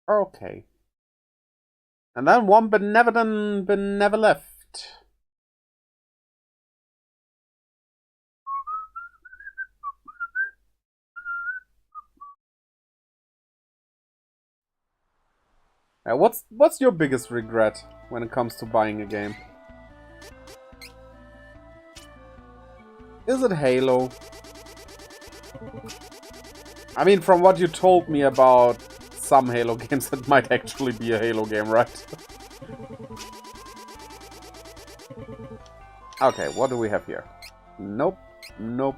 Okay. And then one Benevolent left. What's your biggest regret when it comes to buying a game? Is it Halo? I mean, from what you told me about some Halo games, it might actually be a Halo game, right? Okay, what do we have here? Nope. Nope.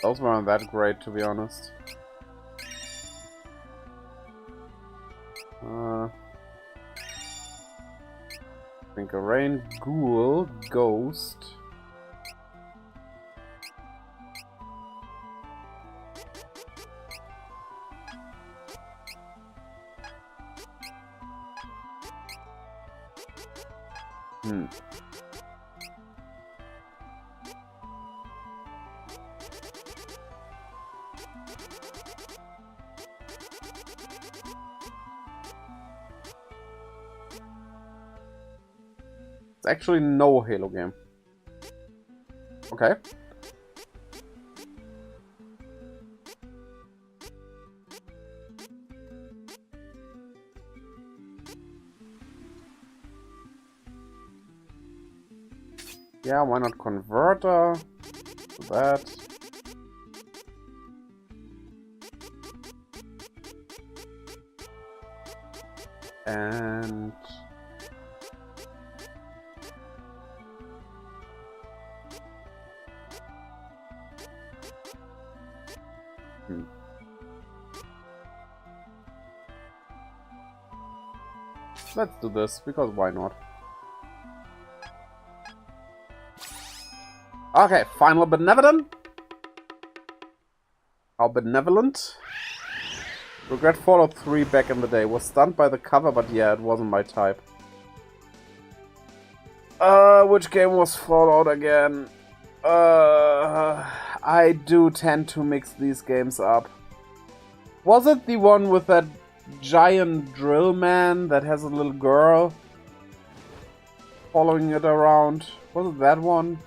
Those weren't that great, to be honest. Think a Rain, Ghoul, Ghost. It's actually no Halo game. Okay. Yeah, why not Converter? That. And... Let's do this, because why not? Okay, final Benevolent. How benevolent? Regret Fallout 3 back in the day. Was stunned by the cover, but yeah, it wasn't my type. Which game was Fallout again? I do tend to mix these games up. Was it the one with that giant drill man that has a little girl following it around? Was it that one?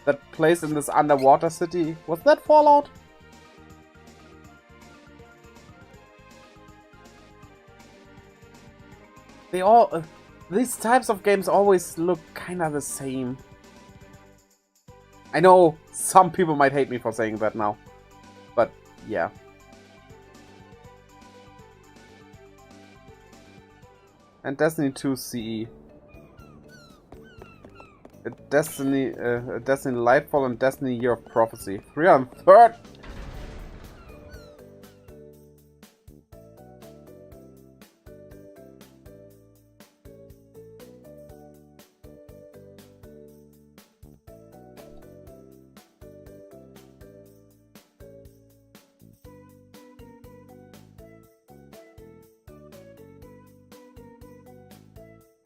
That place in this underwater city? Was that Fallout? They all... these types of games always look kinda the same. I know some people might hate me for saying that now. But, yeah. And Destiny 2 CE. Destiny Lightfall and Destiny Year of Prophecy. 303rd!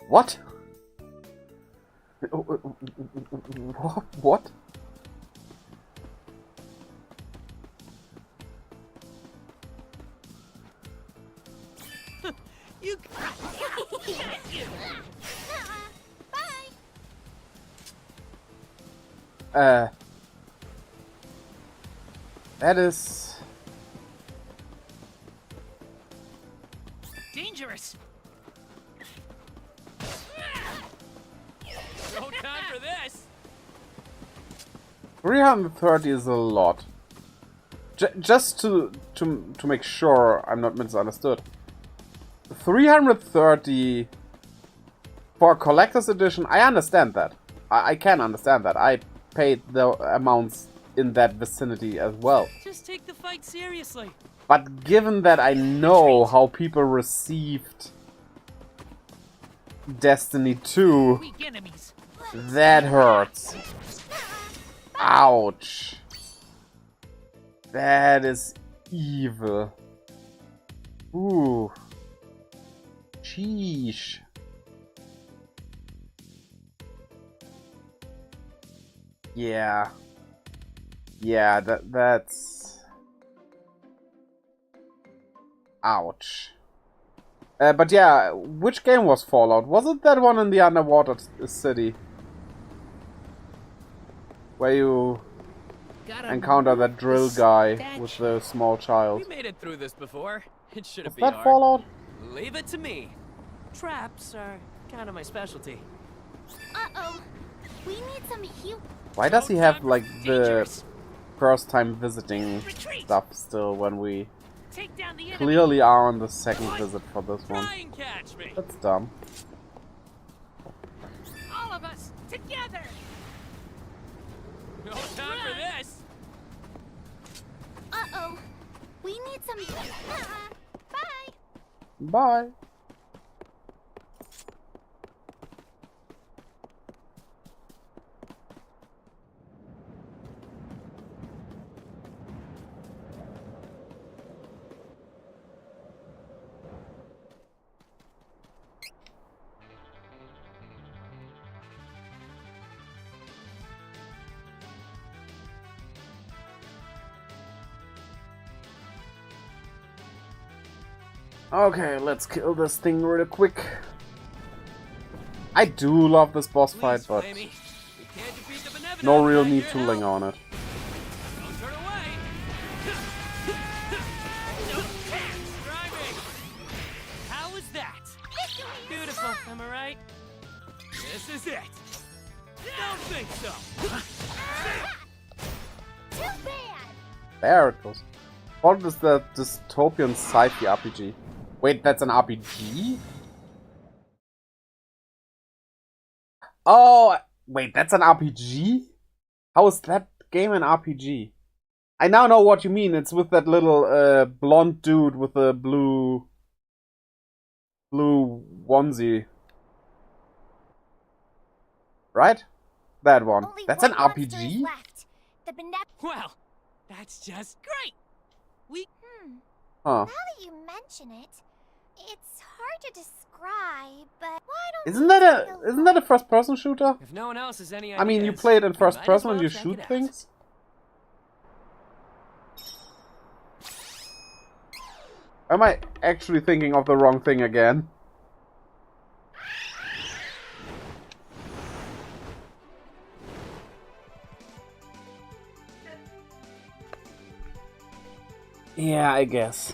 What? What? You. Bye. That is... time for this. 330 is a lot. Just to make sure I'm not misunderstood. 330 for a collector's edition, I understand that. I can understand that. I paid the amounts in that vicinity as well. Just take the fight seriously. But given that I know how people received Destiny 2, Weak enemies. that hurts. Ouch. That is evil. Ooh. Sheesh. Yeah. Yeah, that's... Ouch. But yeah, which game was Fallout? Was it that one in the underwater city? Where you encounter that drill guy with the small child. We made it through this before. It shouldn't Was be that hard. Fallout? Leave it to me. Traps are kind of my specialty. Uh-oh. We need some heal. Why does he have like the Dangerous. first time visiting Retreat. stuff still when we Take down the enemy. clearly are on the second visit for this one? Try and catch me. That's dumb. All of us together. No time for this. Uh-oh. We need some bye. Bye. Okay, let's kill this thing really quick. I do love this boss fight, but Flamey. We can't defeat the Benevodons no real without need your tooling help. on it. Don't turn away. Try me. How was that? Beautiful, am I right? This is it. Don't think so. Too bad. There it goes. What is the dystopian sci-fi RPG? Wait, that's an RPG? Oh, wait, that's an RPG? How is that game an RPG? I now know what you mean. It's with that little blonde dude with the blue onesie. Right? That one. Only That's one an monster is RPG? left. The Well, that's just great. Huh. Now that you mention it, it's hard to describe, but why don't Isn't we that take isn't that a first person shooter? If no one else has any I mean, you ideas, play it in first might as person well and you check shoot it out. things? Am I actually thinking of the wrong thing again? Yeah, I guess.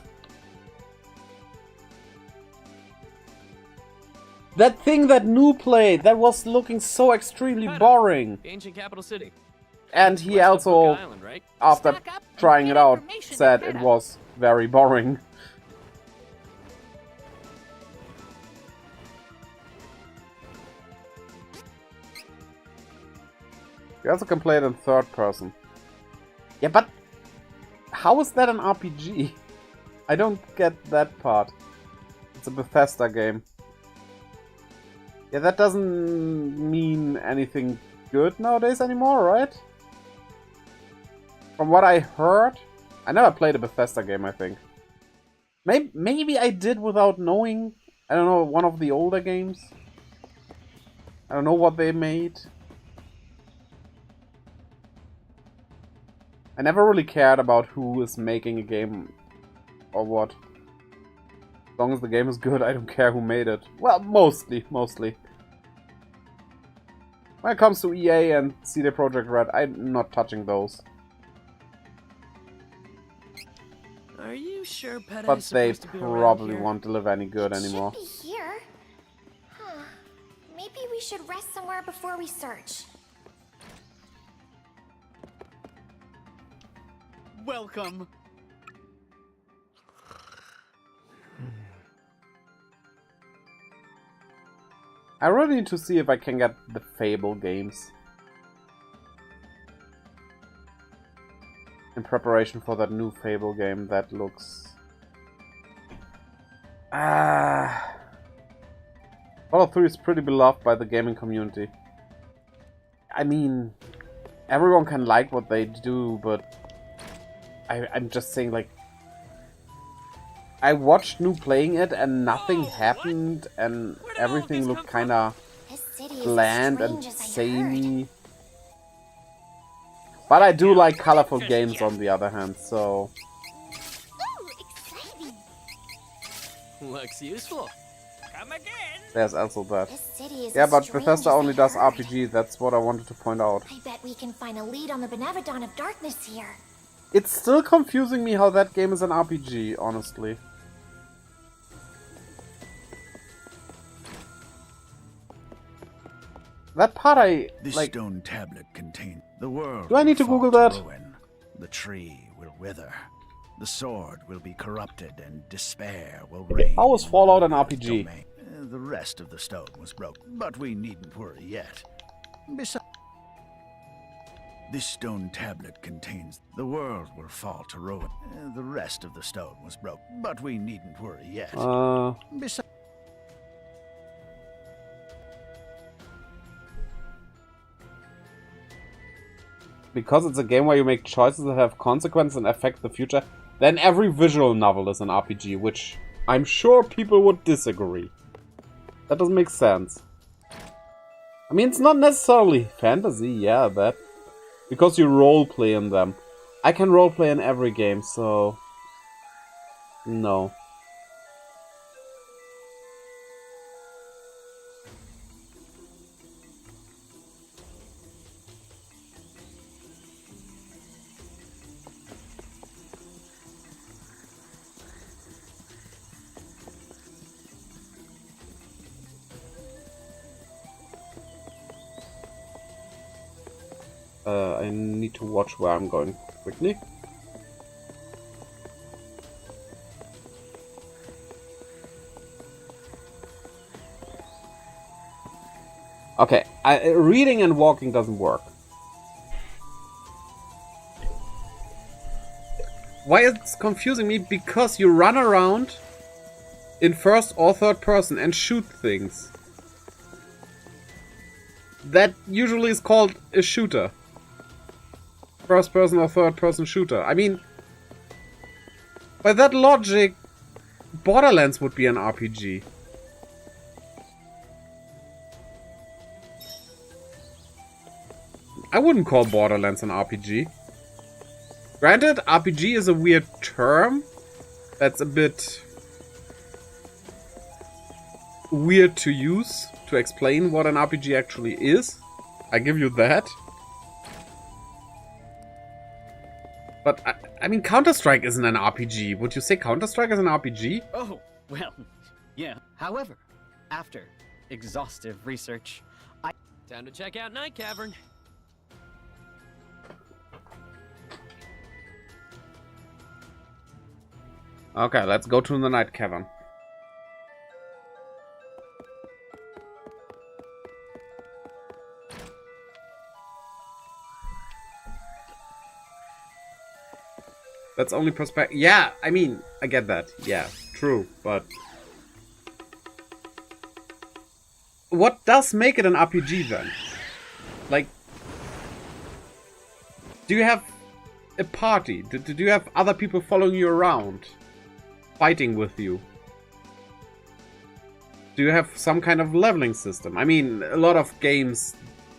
That thing that Nu played, that was looking so extremely Kinda. boring. The ancient capital city. And he West of Hook also, Island, right? after Stock up and trying get it out, information said ahead it of- was very boring. You also can play it in third person. Yeah, but how is that an RPG? I don't get that part. It's a Bethesda game. Yeah, that doesn't mean anything good nowadays anymore, right? From what I heard, I never played a Bethesda game, I think. Maybe I did without knowing. I don't know, one of the older games. I don't know what they made. I never really cared about who is making a game or what. As long as the game is good, I don't care who made it. Well, mostly. When it comes to EA and CD Projekt Red, I'm not touching those. Are you sure PETA But is they supposed to be around probably here? won't deliver any good anymore. Should be here. Huh. Maybe we should rest somewhere before we search. Welcome. I really need to see if I can get the Fable games. In preparation for that new Fable game that looks... Fallout 3 is pretty beloved by the gaming community. I mean, everyone can like what they do, but I'm just saying, like, I watched New playing it and nothing happened and everything looked kinda bland and samey. But I do like colorful games on the other hand, so... Ooh, exciting! Looks useful. Come again. There's also that. This city is Yeah, as but strange Bethesda as only I does heard. RPG, that's what I wanted to point out. I bet we can find a lead on the Benevodon of Darkness here. It's still confusing me how that game is an RPG, honestly. That part This like... stone tablet contains the world. Do I need to will Google fall that? ruin. The tree will wither. The sword will be corrupted and despair will reign. How was in Fallout an the RPG? domain. The rest of the stone was broken, but we needn't worry yet. Besides, this stone tablet contains the world will fall to ruin. The rest of the stone was broken, but we needn't worry yet. Besides, Because it's a game where you make choices that have consequences and affect the future, then every visual novel is an RPG, which I'm sure people would disagree. That doesn't make sense. I mean, it's not necessarily fantasy, yeah, that. Because you roleplay in them. I can roleplay in every game, so... No. I need to watch where I'm going quickly. Okay, reading and walking doesn't work. Why it's confusing me? Because you run around in first or third person and shoot things. That usually is called a shooter. First person or third person shooter. I mean, by that logic, Borderlands would be an RPG. I wouldn't call Borderlands an RPG. Granted, RPG is a weird term. That's a bit weird to use to explain what an RPG actually is. I give you that. But, I mean, Counter-Strike isn't an RPG. Would you say Counter-Strike is an RPG? Oh, well, yeah. However, after exhaustive research, Time to check out Night Cavern. Okay, let's go to the Night Cavern. That's only perspective. Yeah, I mean, I get that. Yeah, true, but... What does make it an RPG then? Like... Do you have a party? Do you have other people following you around? Fighting with you? Do you have some kind of leveling system? I mean, a lot of games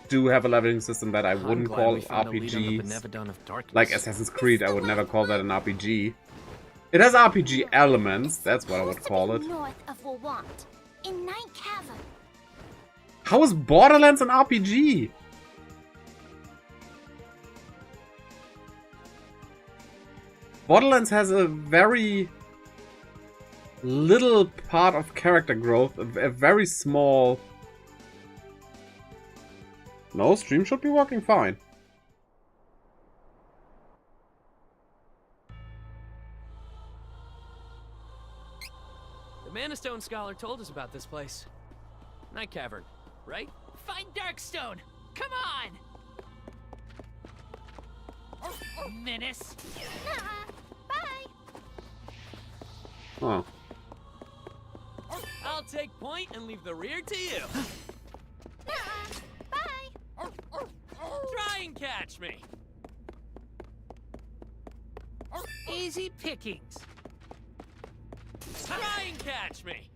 do have a leveling system that I wouldn't call RPG. Benevodon of Darkness. Like Assassin's Creed, I would never call that an RPG. It has RPG elements, that's what I would call it. North of Wawant, in Night Cavern. How is Borderlands an RPG? Borderlands has a very little part of character growth, a very small No, stream should be working fine. The Mana Stone Scholar told us about this place. Night Cavern, right? Find Darkstone! Come on! Menace! Bye! Oh. I'll take point and leave the rear to you. Bye! Try and catch me. Easy pickings. Try and catch me.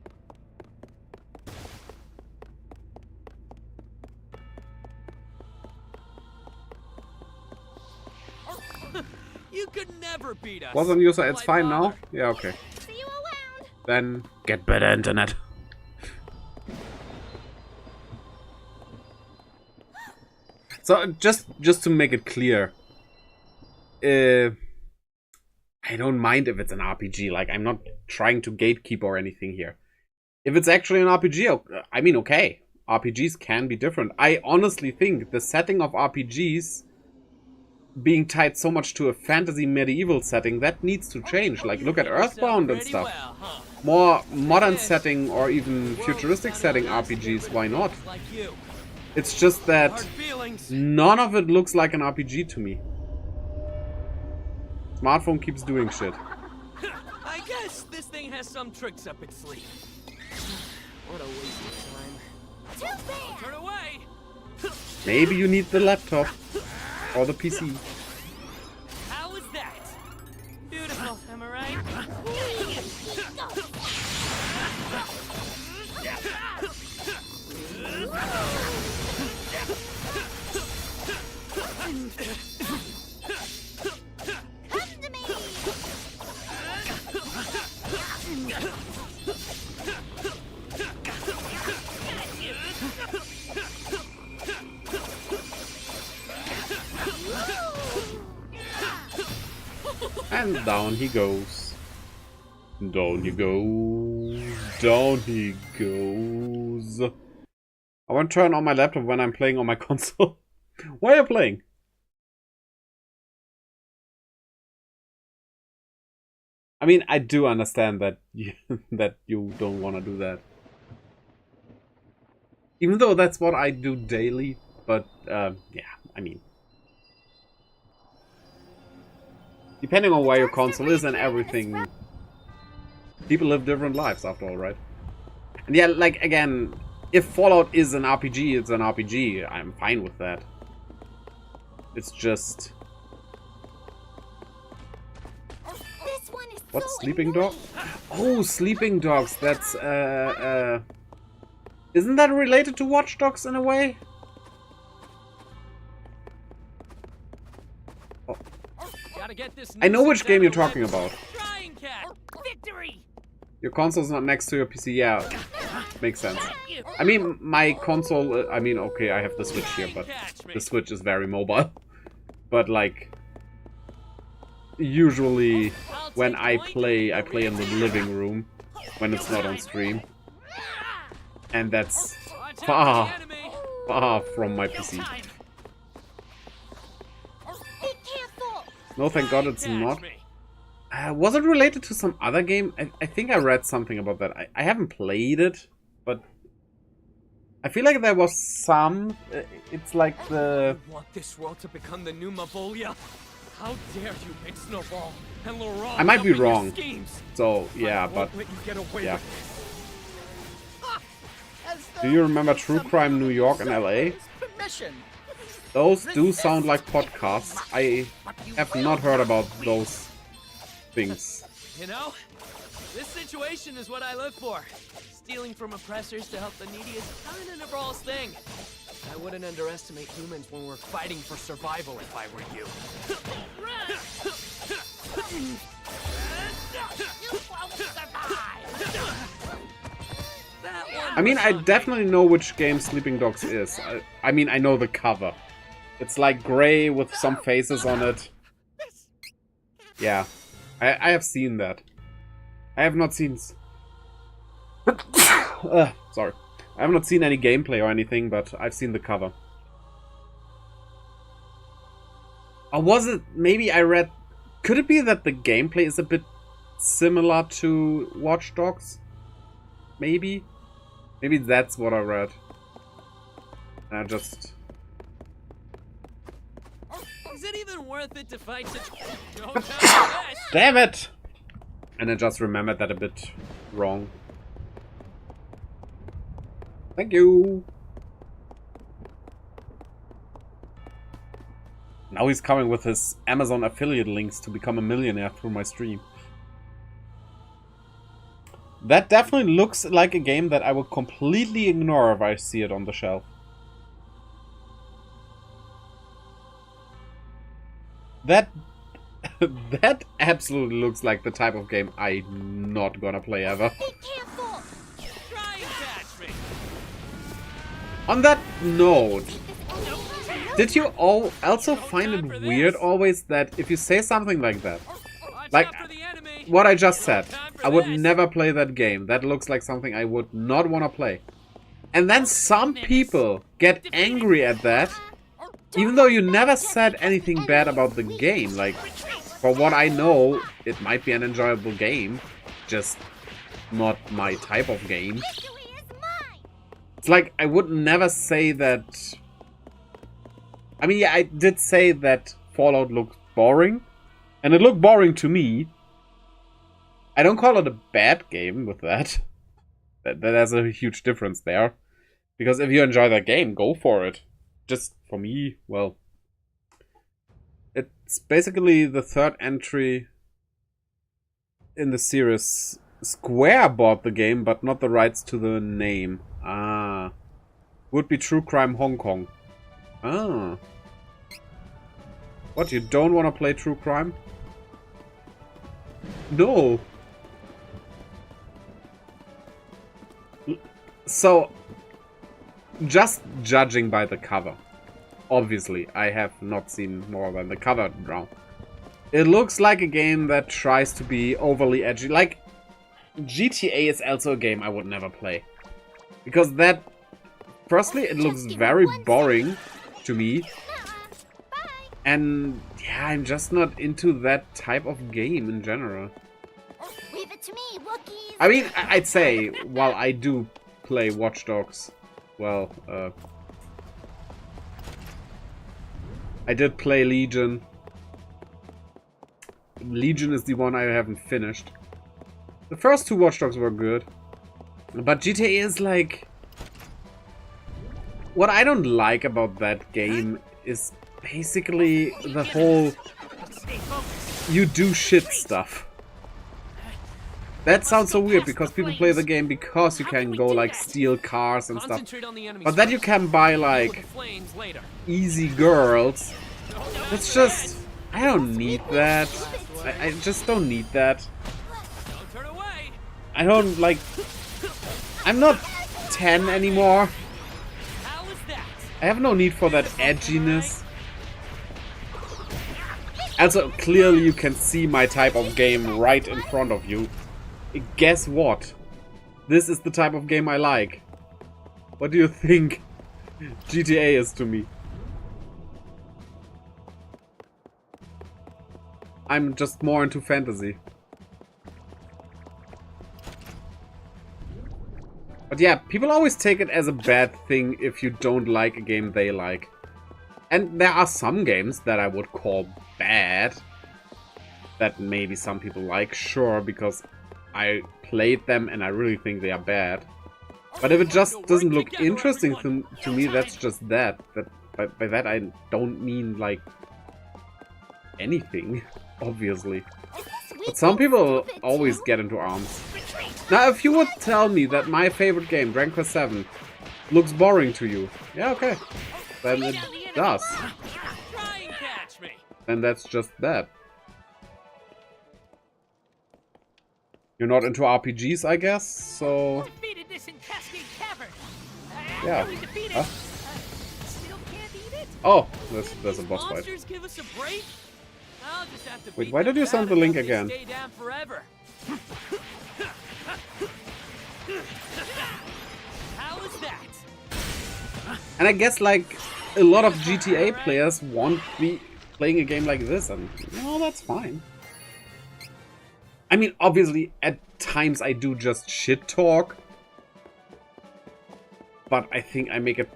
You could never beat us. Was on your side, it's Why fine now? bother? Yeah, okay. See you around! Then get better internet. So just to make it clear, I don't mind if it's an RPG. Like, I'm not trying to gatekeep or anything here. If it's actually an RPG, I mean, okay. RPGs can be different. I honestly think the setting of RPGs being tied so much to a fantasy medieval setting, that needs to change. Like, look at Earthbound and stuff. Well, huh? More modern setting or even futuristic setting RPGs, why not? Like you. It's just that Hard feelings. none of it looks like an RPG to me. Smartphone keeps doing shit. I guess this thing has some tricks up its sleeve. What a waste of time. Too bad! Turn away! Maybe you need the laptop or the PC. How was that? Beautiful, am I right? Come to me! And down he goes. Down he goes. Down he goes. I won't turn on my laptop when I'm playing on my console. Why are you playing? I mean, I do understand that that you don't want to do that. Even though that's what I do daily, but yeah, I mean, depending on where your console is and everything, people live different lives after all, right? And yeah, like, again, if Fallout is an RPG, it's an RPG. I'm fine with that. It's just... This one is What's so Sleeping Dog? annoying. Oh, Sleeping Dogs. That's, isn't that related to Watch Dogs in a way? Gotta get this I know which nuisance game out you're of the talking way. about. Try and catch. Victory! Your console's not next to your PC. Yeah, makes sense. I mean, my console... I mean, okay, I have the Switch here, but the Switch is very mobile. But, like... Usually, when I play in the living room. When it's not on stream. And that's Watch out far, for the enemy. far from my PC. Time! Be careful! No, thank God it's Catch not. me. Was it related to some other game? I think I read something about that. I haven't played it, but I feel like there was some... it's like the... You want this world to become the new Mavolia? How dare you mix Snowball and Laurent I might be up in your wrong. schemes? So, yeah, I but... won't let you get away yeah. with this. Do you remember True Crime New York and LA? Permission. Those do sound like podcasts. I have not heard about those things. You know, this situation is what I live for. Stealing from oppressors to help the needy is kind of Navral's thing. I wouldn't underestimate humans when we're fighting for survival if I were you. You won't survive! That one I mean, was I on me. definitely know which game Sleeping Dogs is. I mean, I know the cover. It's like gray with some faces on it. Yeah, I have seen that. I have not seen... sorry. I have not seen any gameplay or anything, but I've seen the cover. Or was it, maybe I read, could it be that the gameplay is a bit similar to Watch Dogs? Maybe? Maybe that's what I read. And I just... Is it even worth it to fight such... Don't tell me this. Damn it! And I just remembered that a bit wrong. Thank you! Now he's coming with his Amazon affiliate links to become a millionaire through my stream. That definitely looks like a game that I will completely ignore if I see it on the shelf. That absolutely looks like the type of game I'm not gonna play ever. Be careful! Try and catch me. On that note, did you all also find it weird always that if you say something like that, like what I just said, I would never play that game, that looks like something I would not want to play, and then some people get angry at that, even though you never said anything bad about the game? Like, for what I know, it might be an enjoyable game, just not my type of game. It's like, I would never say that... I mean, yeah, I did say that Fallout looked boring, and it looked boring to me. I don't call it a bad game with that. There's a huge difference there. Because if you enjoy that game, go for it. Just for me, well... It's basically the third entry in the series. Square bought the game, but not the rights to the name. Ah. Would be True Crime Hong Kong. Ah. What, you don't want to play True Crime? No. So, just judging by the cover. Obviously, I have not seen more than the cover now. It looks like a game that tries to be overly edgy. Like, GTA is also a game I would never play. Because that... Firstly, it looks very boring to me. And, yeah, I'm just not into that type of game in general. Leave it to me, Wookiees. I mean, I'd say, while I do play Watch Dogs, well, I did play Legion. Legion is the one I haven't finished. The first two Watch Dogs were good. But GTA is like... What I don't like about that game is basically the whole you do shit stuff. That sounds so weird because people play the game because you can go like steal cars and stuff. But then you can buy like easy girls. It's just... I don't need that. I just don't need that. I don't like... I'm not 10 anymore. I have no need for that edginess. Also, clearly you can see my type of game right in front of you. Guess what? This is the type of game I like. What do you think GTA is to me? I'm just more into fantasy. But yeah, people always take it as a bad thing if you don't like a game they like. And there are some games that I would call bad. That maybe some people like, sure, because I played them and I really think they are bad. But if it just doesn't look interesting to me, that's just that. By that I don't mean like anything, obviously. But some people always get into arms. Now, if you would tell me that my favorite game, Dragon Quest VII, looks boring to you, yeah, okay. Then it does. Then that's just that. You're not into RPGs, I guess, so... Yeah. Huh? Oh, there's a boss fight. Wait, why did you send the link again? And I guess, like, a lot of GTA players want me playing a game like this, and that's fine. I mean, obviously, at times I do just shit talk, but I think I make it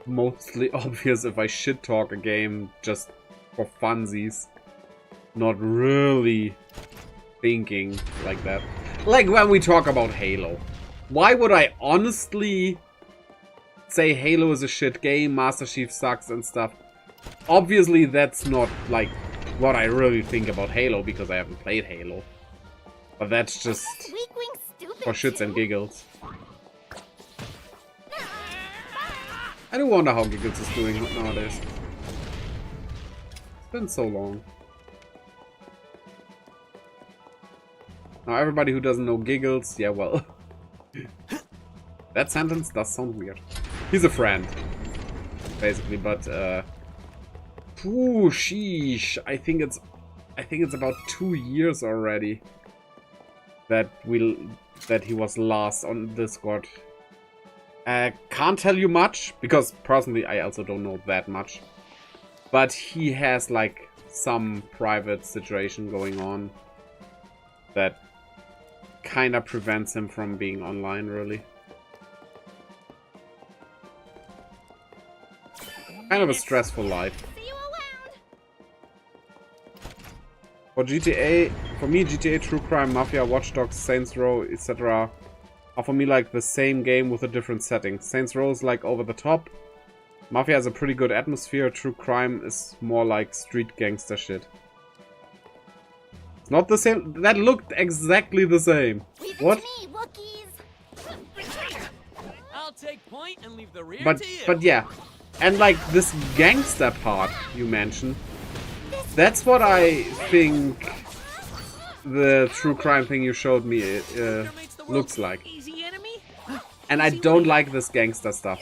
mostly obvious if I shit talk a game just for funsies, not really thinking like that. Like when we talk about Halo. Why would I honestly say Halo is a shit game, Master Chief sucks and stuff? Obviously that's not like what I really think about Halo because I haven't played Halo. But that's just for shits and giggles. I do wonder how Giggles is doing nowadays. It's been so long. Now everybody who doesn't know Giggles, yeah well. That sentence does sound weird. He's a friend. Basically, but ooh, sheesh. I think it's about 2 years already that he was last on Discord. Can't tell you much, because personally I also don't know that much. But he has like some private situation going on that kinda prevents him from being online, really. Kind of a stressful life. For GTA, for me, GTA, True Crime, Mafia, Watch Dogs, Saints Row, etc. are for me like the same game with a different setting. Saints Row is like over the top. Mafia has a pretty good atmosphere. True Crime is more like street gangster shit. It's not the same. That looked exactly the same. What? I'll take point and leave the rear But to you. yeah, and like this gangster part you mentioned, that's what I think the True Crime thing you showed me looks like. Easy enemy? And I don't like this gangster stuff.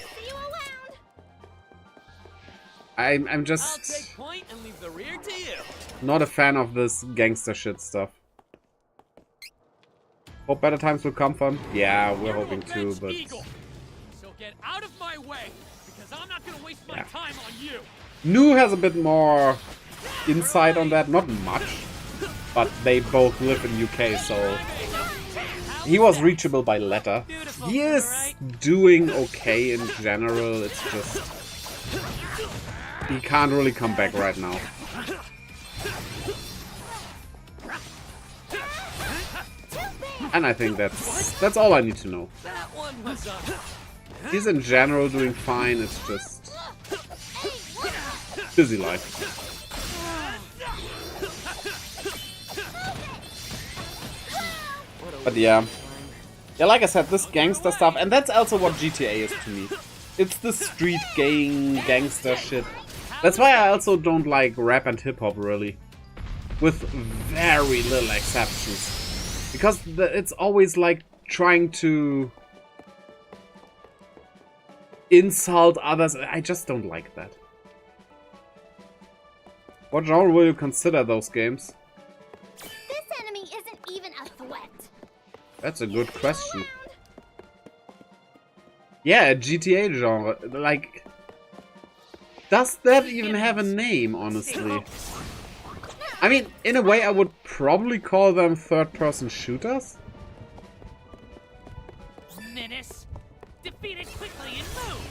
I'm I'll just take point and leave the rear to you. not a fan of this gangster shit stuff. Hope better times will come from. Yeah, we're hoping to, but Eagle. So get out of my way, because I'm not gonna waste my Yeah. time on you. Nu has a bit more insight on that, not much, but they both live in UK, so he was reachable by letter. He is doing okay in general, it's just he can't really come back right now. And I think that's all I need to know. That one was He's in general doing fine, it's just busy life. But yeah, like I said, this gangster stuff, and that's also what GTA is to me. It's the street gangster shit. That's why I also don't like rap and hip-hop, really. With very little exceptions. Because it's always like trying to insult others. I just don't like that. What genre will you consider those games? This enemy isn't even a threat. That's a good question. Yeah, a GTA genre. Like, does that even have a name, honestly? I mean, in a way, I would probably call them third-person shooters. Menace. Defeat it quickly and move.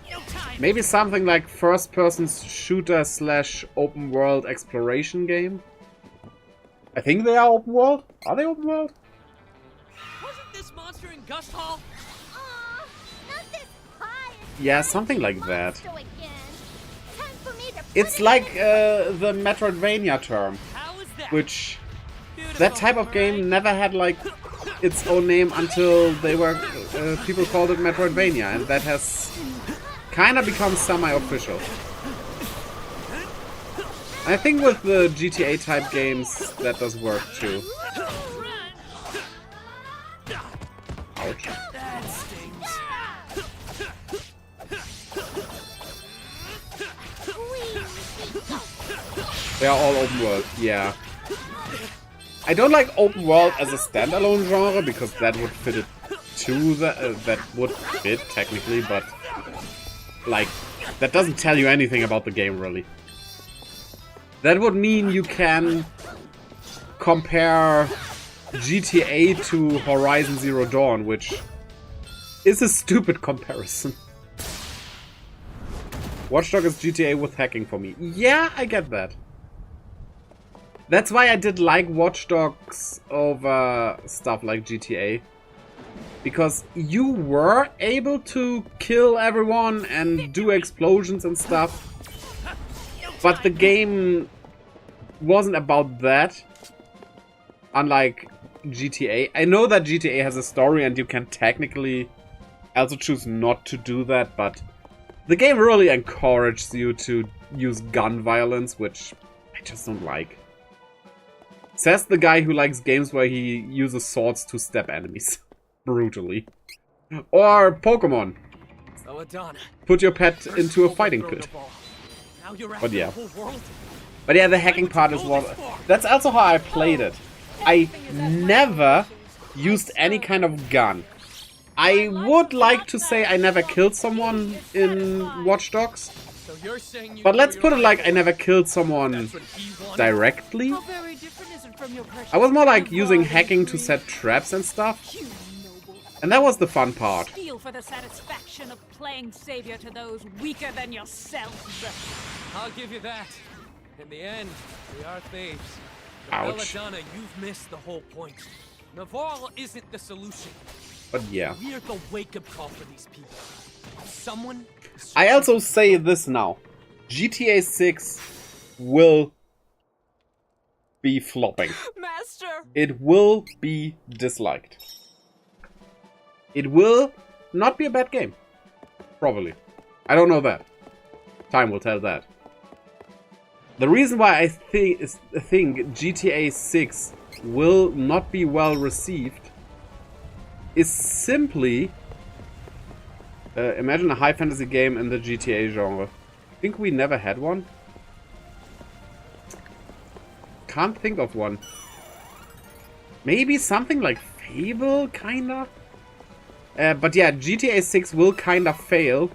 No time. Maybe something like first-person shooter / open-world exploration game. I think they are open-world. Are they open-world? Wasn't this monster in Gust Hall? Aw, not this high. Yeah, something like that. Monster again. Time for me to It's put it like in. the Metroidvania term, How is that? which Beautiful, that type of game right? never had like its own name until they were people called it Metroidvania, and that has kind of become semi-official. I think with the GTA type games that does work too. Ouch. That stings. They are all open world, yeah. I don't like open world as a standalone genre because that would fit it to that would fit technically, but like that doesn't tell you anything about the game really. that would mean you can compare GTA to Horizon Zero Dawn, which is a stupid comparison. Watch Dogs is GTA with hacking for me. Yeah, I get that. That's why I did like Watch Dogs over stuff like GTA. Because you were able to kill everyone and do explosions and stuff. But the game wasn't about that. Unlike GTA. I know that GTA has a story and you can technically also choose not to do that, but the game really encourages you to use gun violence, which I just don't like. Says the guy who likes games where he uses swords to stab enemies. Brutally. Or Pokemon. Put your pet into a fighting pit. But yeah. But yeah, the hacking part is what... That's also how I played it. I never used any kind of gun. I would like to say I never killed someone in Watch Dogs. But let's put it like I never killed someone directly. I was more like using hacking to set traps and stuff. And that was the fun part. Feel for the satisfaction of playing savior to those weaker than yourselves. I'll give you that. In the end, we are thieves. Ouch. Belladonna, you've missed the whole point. Navarre isn't the solution. But yeah. We're the wake-up call for these people. Someone... I also say this now. GTA 6 will be flopping. Master! It will be disliked. It will not be a bad game. Probably. I don't know that. Time will tell that. The reason why I think GTA 6 will not be well received is simply... imagine a high fantasy game in the GTA genre. I think we never had one. Can't think of one. Maybe something like Fable, kinda? But yeah, GTA 6 will kinda fail.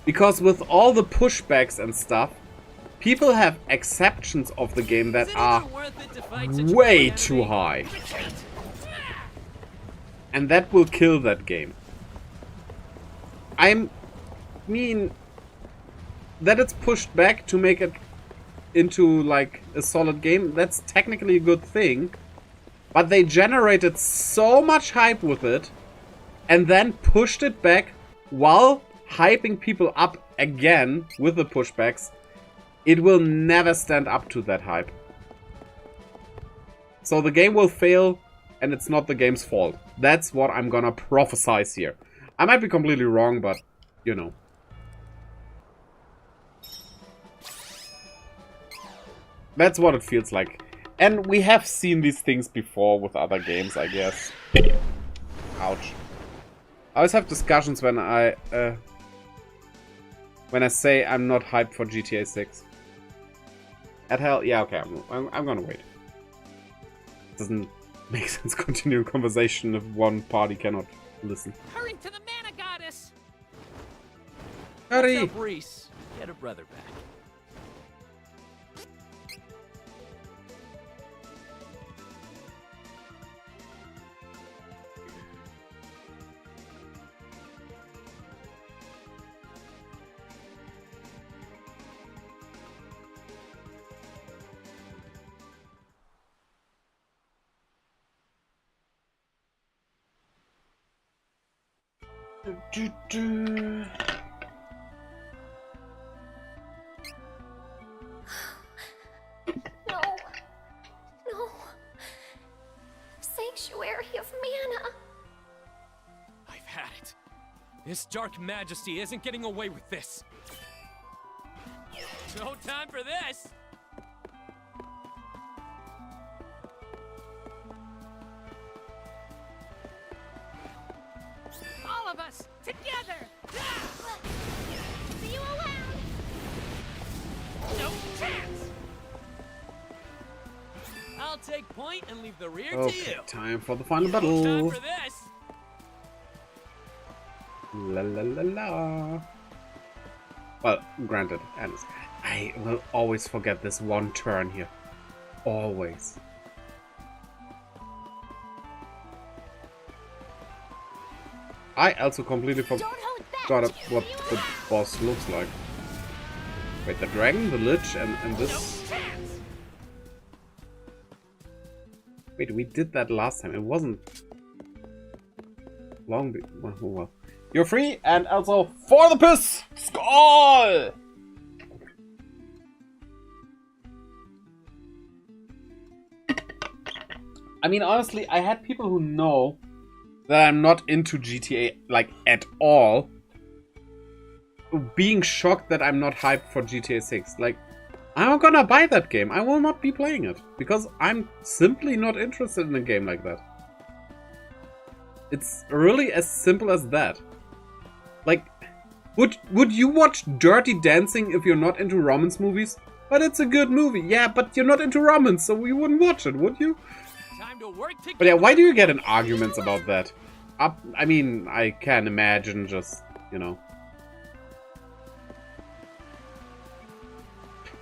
Because with all the pushbacks and stuff, people have exceptions of the game that are way too high. And that will kill that game. I mean, that it's pushed back to make it into like a solid game, that's technically a good thing. But they generated so much hype with it and then pushed it back while hyping people up again with the pushbacks. It will never stand up to that hype. So the game will fail and it's not the game's fault. That's what I'm gonna prophesize here. I might be completely wrong, but, you know. That's what it feels like. And we have seen these things before with other games, I guess. Ouch. I always have discussions when I say I'm not hyped for GTA 6. At hell, yeah, okay, I'm gonna wait. Doesn't make sense continuing conversation if one party cannot listen. Hurry to the mana goddess! Hurry! What's up, Reese? Get her brother back. No. No. Sanctuary of mana. I've had it. This dark majesty isn't getting away with this. No time for this! All of us, together! See you around. No chance! I'll take point and leave the rear to Okay, you. time for the final No battle. time for this! La la la la. Well, granted, and I will always forget this one turn here. Always. I also completely forgot what the boss looks like. Wait, the dragon, the lich, and this... Wait, we did that last time. It wasn't... long well. You're free, and also for the piss! Skull! I mean, honestly, I had people who know that I'm not into GTA, like, at all, being shocked that I'm not hyped for GTA 6. Like, I'm not gonna buy that game. I will not be playing it. Because I'm simply not interested in a game like that. It's really as simple as that. Like, would you watch Dirty Dancing if you're not into romance movies? But it's a good movie. Yeah, but you're not into romance, so you wouldn't watch it, would you? Time to work together. But yeah, why do you get in arguments about that? I mean, I can imagine just, you know.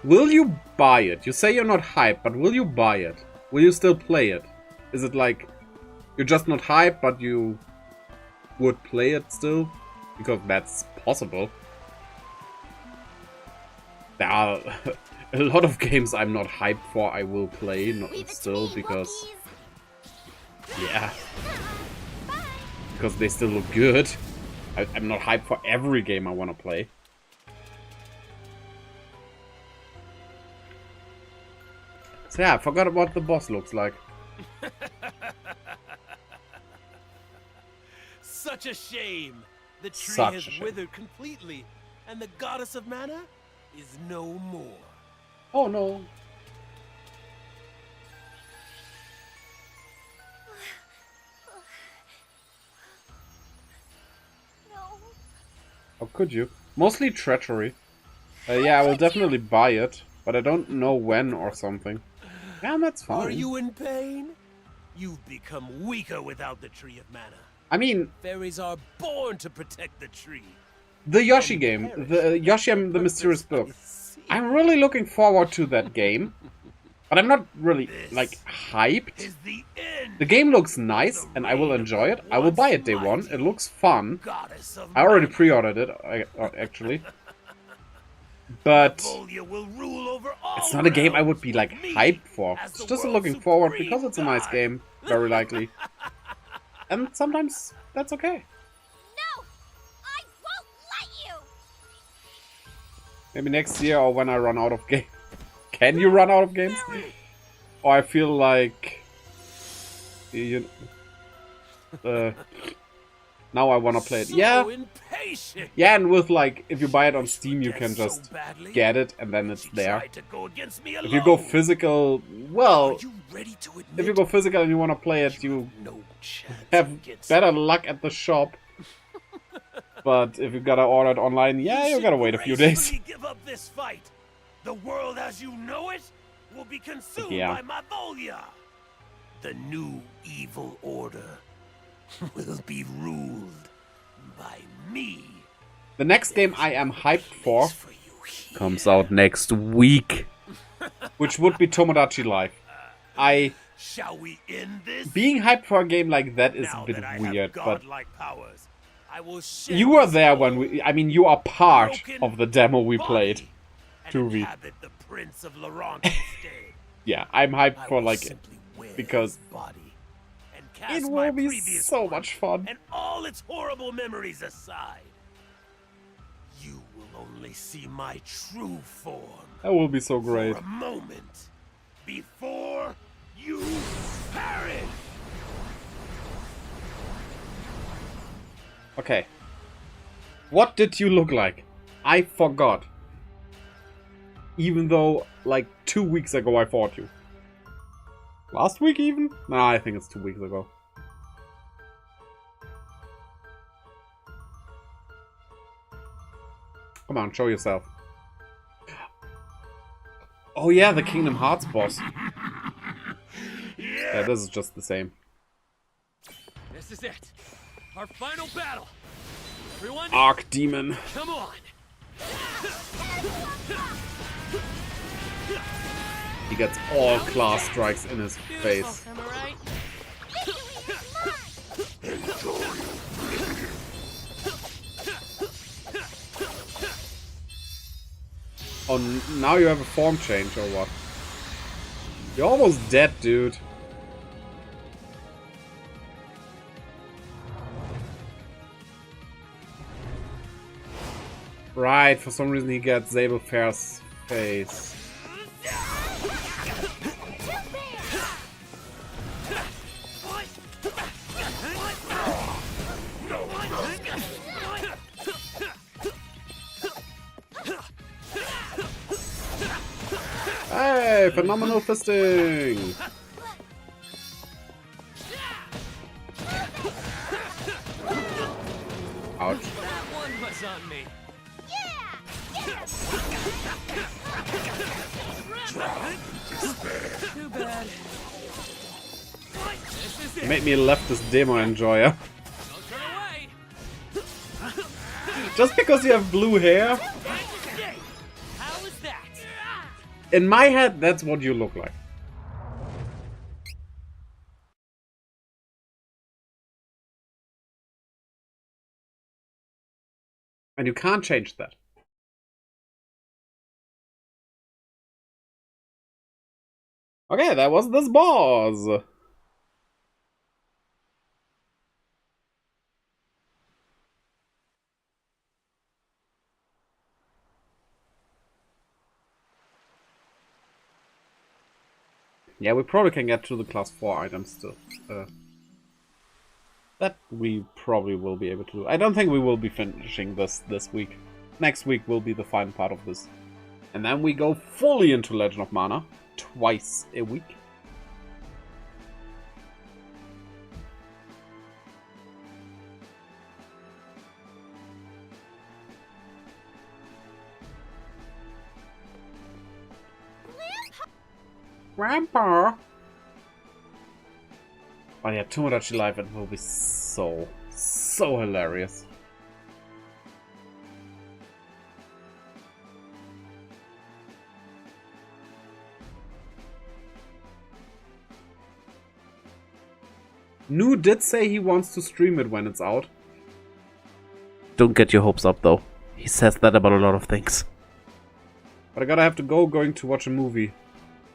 Will you buy it? You say you're not hyped, but will you buy it? Will you still play it? Is it like, you're just not hyped, but you would play it still? Because that's possible. There are a lot of games I'm not hyped for, I will play still, because... Yeah. Because they still look good. I'm not hyped for every game I want to play. So yeah, I forgot what the boss looks like. Such a shame. The tree Such a has shame. withered completely, and the goddess of mana is no more. Oh no. No. How could you? Mostly treachery. Yeah, I will definitely buy it, but I don't know when or something. Yeah, that's fine. Are you in pain? You've become weaker without the Tree of Mana. I mean, Fairies are born to protect the tree. the Yoshi game, the Yoshi and the Mysterious Book. I'm really looking forward to that game, but I'm not really, like, hyped. The game looks nice, and I will enjoy it. I will buy it day one. It looks fun. I already pre-ordered it, actually. But it's not a game I would be, like, hyped for. It's just looking forward because it's a nice game, very likely. And sometimes that's okay. No! I won't let you! Maybe next year or when I run out of games. Can you run out of games? Or I feel like... now I wanna play it. Yeah. Yeah, and with like, if you buy it on Steam, you can just get it and then it's there. If you go physical, well, if you go physical and you wanna play it, you have better luck at the shop. But if you gotta order it online, yeah, you gotta wait a few days. Give up this fight. The world as you know it will be consumed Yeah. by Mavolia. The new evil order will be ruled by me. The next game I am hyped for comes out next week, which would be Tomodachi Life. Shall we end this? Being hyped for a game like that is a bit that I weird, have but godlike powers, I will shed you were this there when we... I mean, you are part of the demo we body played. and To read. inhabit the Prince of Laurent instead. Yeah, I'm hyped I for will like simply wear because his body and it cast will my be previous so form much fun. and all its horrible memories aside. You will only see my true form That will be so great. for a moment before you perish. Okay. What did you look like? I forgot. Even though, like, 2 weeks ago I fought you. Last week even? Nah, I think it's 2 weeks ago. Come on, show yourself. Oh yeah, the Kingdom Hearts boss. Yeah, this is just the same. This is it. Our final battle. Everyone, Arc Demon. come on. He gets all class strikes in his face. Am I right? Oh, now you have a form change or what? You're almost dead, dude. Right, for some reason he gets Zabel Fair's face. Hey, phenomenal fisting! Ouch. That one was on me. Too bad. This is You it. made me a leftist demo enjoyer. Don't turn away. Just because you have blue hair? How was that? In my head, that's what you look like. And you can't change that. Okay, that was this boss. Yeah, we probably can get to the class 4 items still. That we probably will be able to do. I don't think we will be finishing this week. Next week will be the final part of this. And then we go fully into Legend of Mana. Twice a week. Grandpa! Oh yeah, Tomodachi Life, it will be so hilarious. Nu did say he wants to stream it when it's out. Don't get your hopes up though. He says that about a lot of things. But I gotta have to go, going to watch a movie.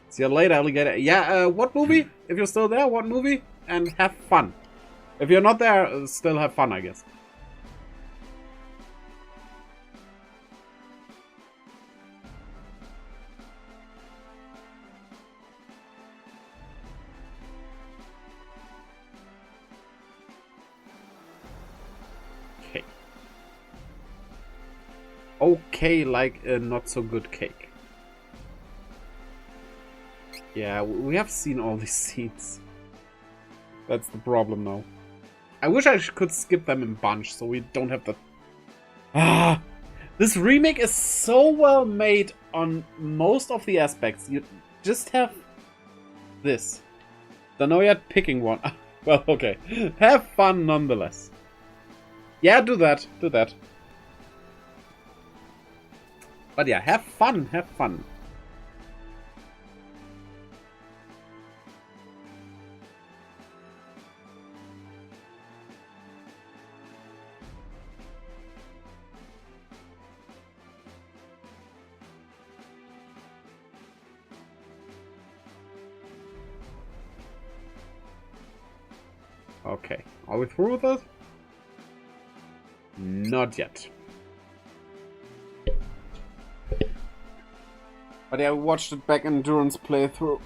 See you later, alligator. Yeah, what movie? If you're still there, what movie? And have fun. If you're not there, still have fun, I guess. Okay. Okay, like a not so good cake. Yeah, we have seen all these scenes. That's the problem now. I wish I could skip them in bunch so we don't have to... Ah! This remake is so well made on most of the aspects. You just have this. Don't know yet picking one. Well, okay. Have fun nonetheless. Yeah, do that. Do that. But yeah, have fun. Have fun. Okay, are we through with it? Not yet. But yeah, I watched it back endurance playthrough.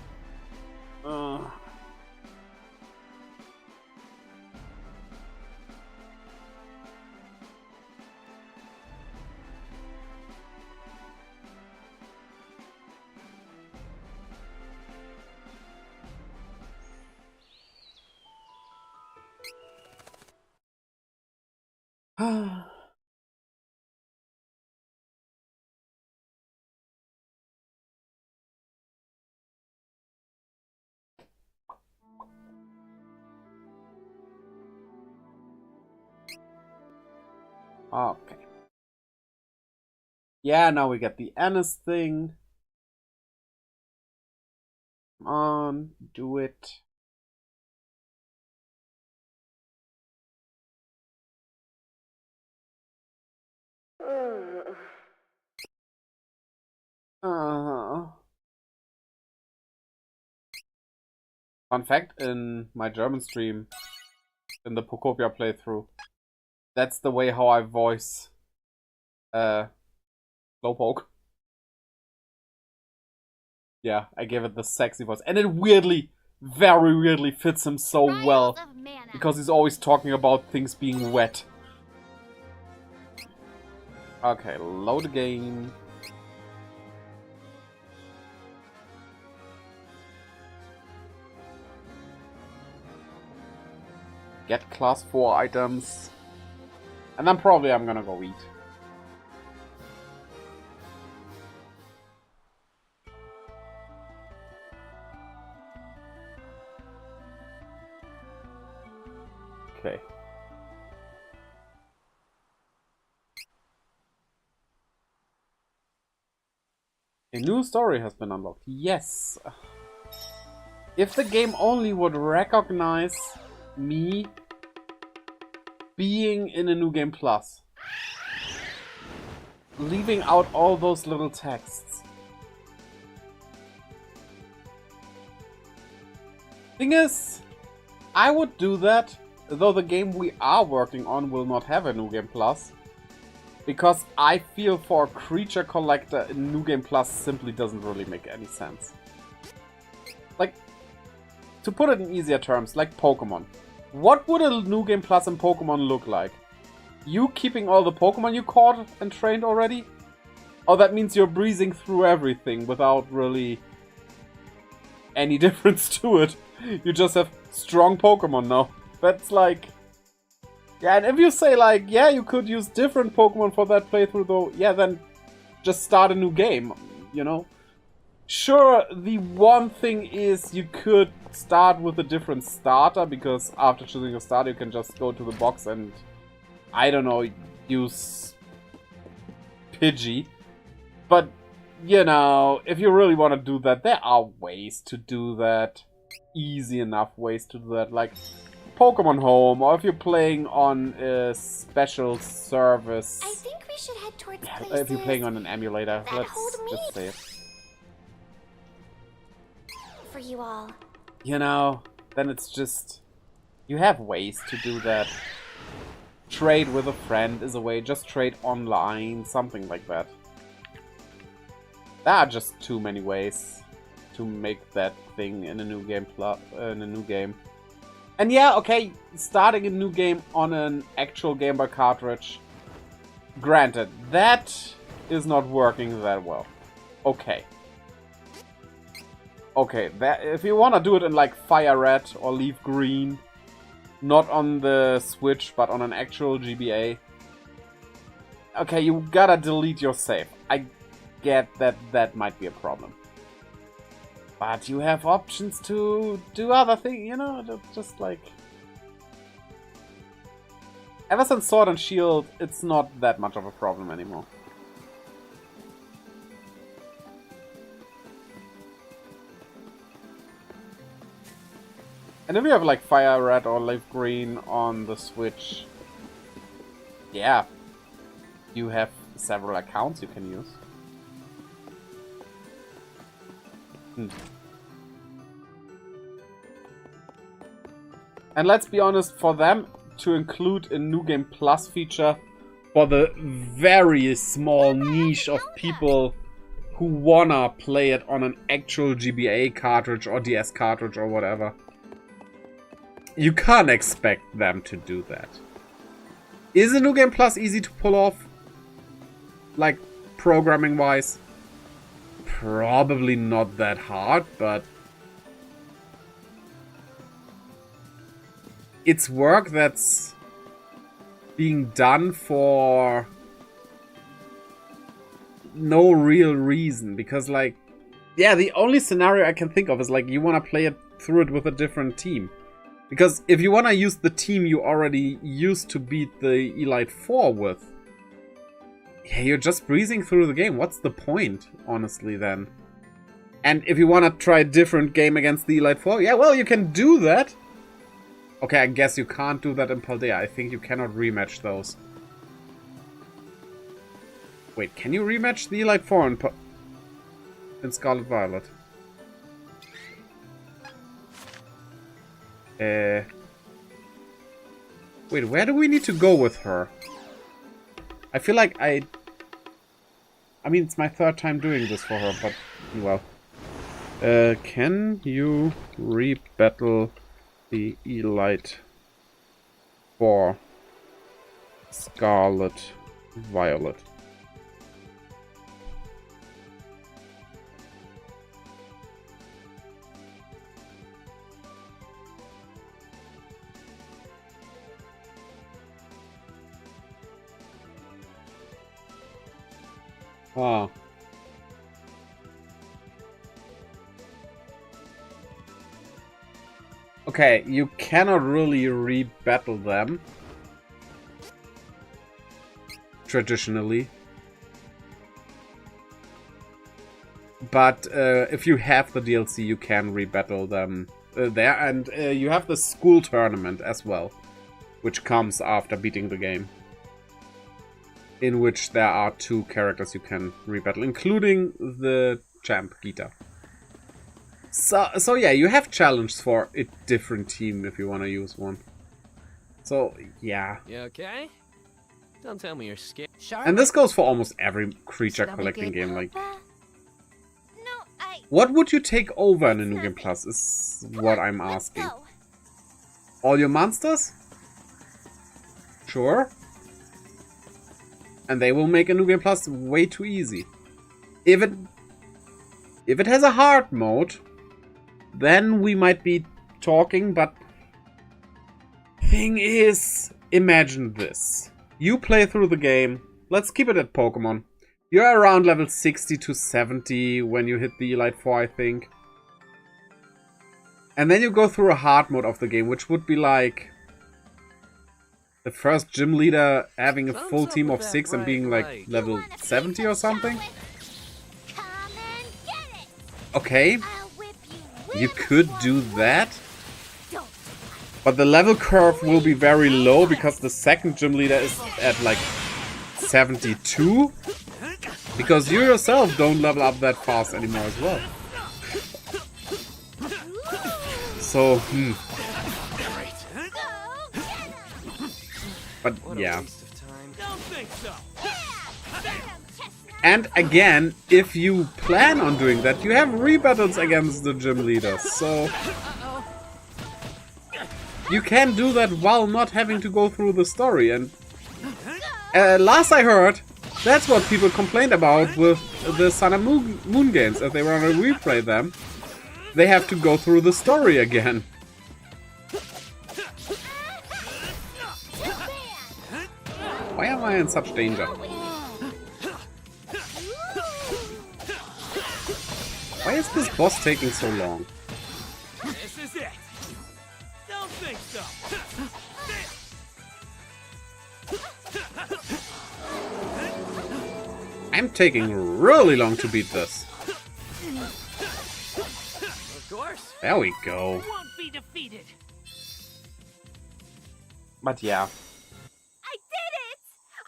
Okay. Yeah, now we get the Annis thing. Come on, do it. Fun fact, in my German stream, in the Pokopia playthrough, that's the way how I voice Slowpoke. Yeah, I gave it the sexy voice. And it weirdly, very weirdly fits him so well. Because he's always talking about things being wet. Okay, load the game. Get class 4 items. And then probably I'm gonna go eat. Okay. A new story has been unlocked. Yes. If the game only would recognize me being in a new game plus, leaving out all those little texts. Thing is, I would do that, though the game we are working on will not have a new game plus, because I feel for a creature collector a new game plus simply doesn't really make any sense. Like, to put it in easier terms, like Pokemon. What would a new game plus in Pokemon look like? You keeping all the Pokemon you caught and trained already? Or that means you're breezing through everything without really any difference to it. You just have strong Pokemon now. That's like... Yeah, and if you say like, yeah, you could use different Pokemon for that playthrough though, yeah, then just start a new game, you know? Sure, the one thing is you could start with a different starter, because after choosing a starter you can just go to the box and, I don't know, use Pidgey. But, you know, if you really want to do that, there are ways to do that. Easy enough ways to do that, like Pokemon Home, or if you're playing on a special service. I think we should head towards places if you're playing on an emulator, that let's hold just me. say it. For you all. You know, then it's just... You have ways to do that. Trade with a friend is a way, just trade online, something like that. There are just too many ways to make that thing in a new game And yeah, okay, starting a new game on an actual Game Boy cartridge. Granted, that is not working that well. Okay. Okay, that, if you want to do it in like Fire Red or Leaf Green, not on the Switch, but on an actual GBA. Okay, you gotta delete your save. I get that that might be a problem. But you have options to do other things, you know, just like... Ever since Sword and Shield, it's not that much of a problem anymore. And if you have like Fire Red or Leaf Green on the Switch, yeah, you have several accounts you can use. And let's be honest, for them to include a New Game Plus feature for the very small niche of people who wanna play it on an actual GBA cartridge or DS cartridge or whatever, you can't expect them to do that. Is a New Game Plus easy to pull off? Like, programming-wise? Probably not that hard, but... it's work that's being done for no real reason. Because, like, yeah, the only scenario I can think of is, like, you want to play it through it with a different team. Because if you want to use the team you already used to beat the Elite Four with, yeah, you're just breezing through the game. What's the point, honestly, then? And if you want to try a different game against the Elite Four, yeah, well, you can do that. Okay, I guess you can't do that in Paldea. I think you cannot rematch those. Wait, can you rematch the Elite Four in Scarlet Violet? Wait, where do we need to go with her? I feel like I mean, it's my third time doing this for her, but, well. Can you re-battle the Elite Four Scarlet Violet? Ah. Okay, you cannot really re-battle them. Traditionally. But if you have the DLC, you can re-battle them there. And you have the school tournament as well, which comes after beating the game. In which there are 2 characters you can re-battle, including the champ, Gita. So yeah, you have challenges for a different team if you want to use one. So, yeah. You okay? Don't tell me you're scared. And this goes for almost every creature collecting game. Like, what would you take over in a New Game Plus is what I'm asking. All your monsters? Sure. And they will make a New Game Plus way too easy. If it has a hard mode, then we might be talking, but thing is, imagine this. You play through the game, let's keep it at Pokemon. You're around level 60 to 70 when you hit the Elite Four, I think. And then you go through a hard mode of the game, which would be like the first gym leader having a full team of 6 and being like level 70 or something. Okay, you could do that. But the level curve will be very low because the second gym leader is at like 72. Because you yourself don't level up that fast anymore as well. So, But yeah. And again, if you plan on doing that, you have rebattles against the gym leaders. So you can do that while not having to go through the story. And last I heard, that's what people complained about with the Sun and Moon games. If they want to replay them, they have to go through the story again. Why am I in such danger? Why is this boss taking so long? This is it. Don't think so. I'm taking really long to beat this. Of course. There we go. Won't be defeated. But yeah. I did it!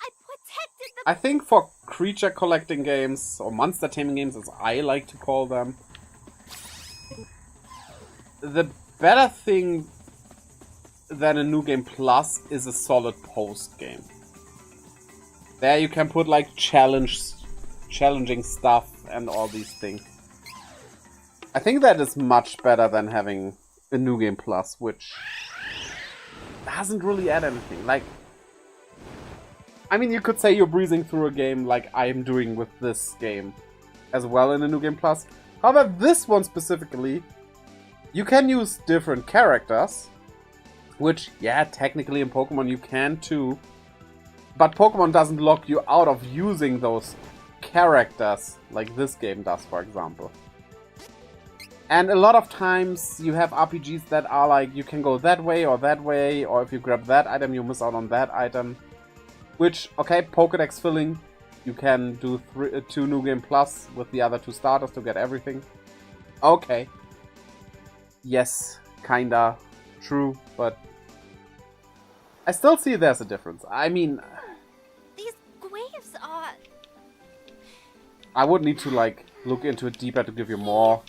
I protected the... I think for creature collecting games, or monster taming games as I like to call them, the better thing than a New Game Plus is a solid post game. There you can put like challenging stuff and all these things. I think that is much better than having a New Game Plus, which doesn't really add anything. Like, I mean, you could say you're breezing through a game like I am doing with this game as well in a New Game Plus. However, this one specifically, you can use different characters, which, yeah, technically in Pokemon you can too. But Pokemon doesn't lock you out of using those characters like this game does, for example. And a lot of times you have RPGs that are like, you can go that way, or if you grab that item, you miss out on that item. Which, okay, Pokédex filling, you can do 2 New Game Plus with the other 2 starters to get everything. Okay. Yes, kinda true, but I still see there's a difference. I mean, These waves are... I would need to like look into it deeper to give you more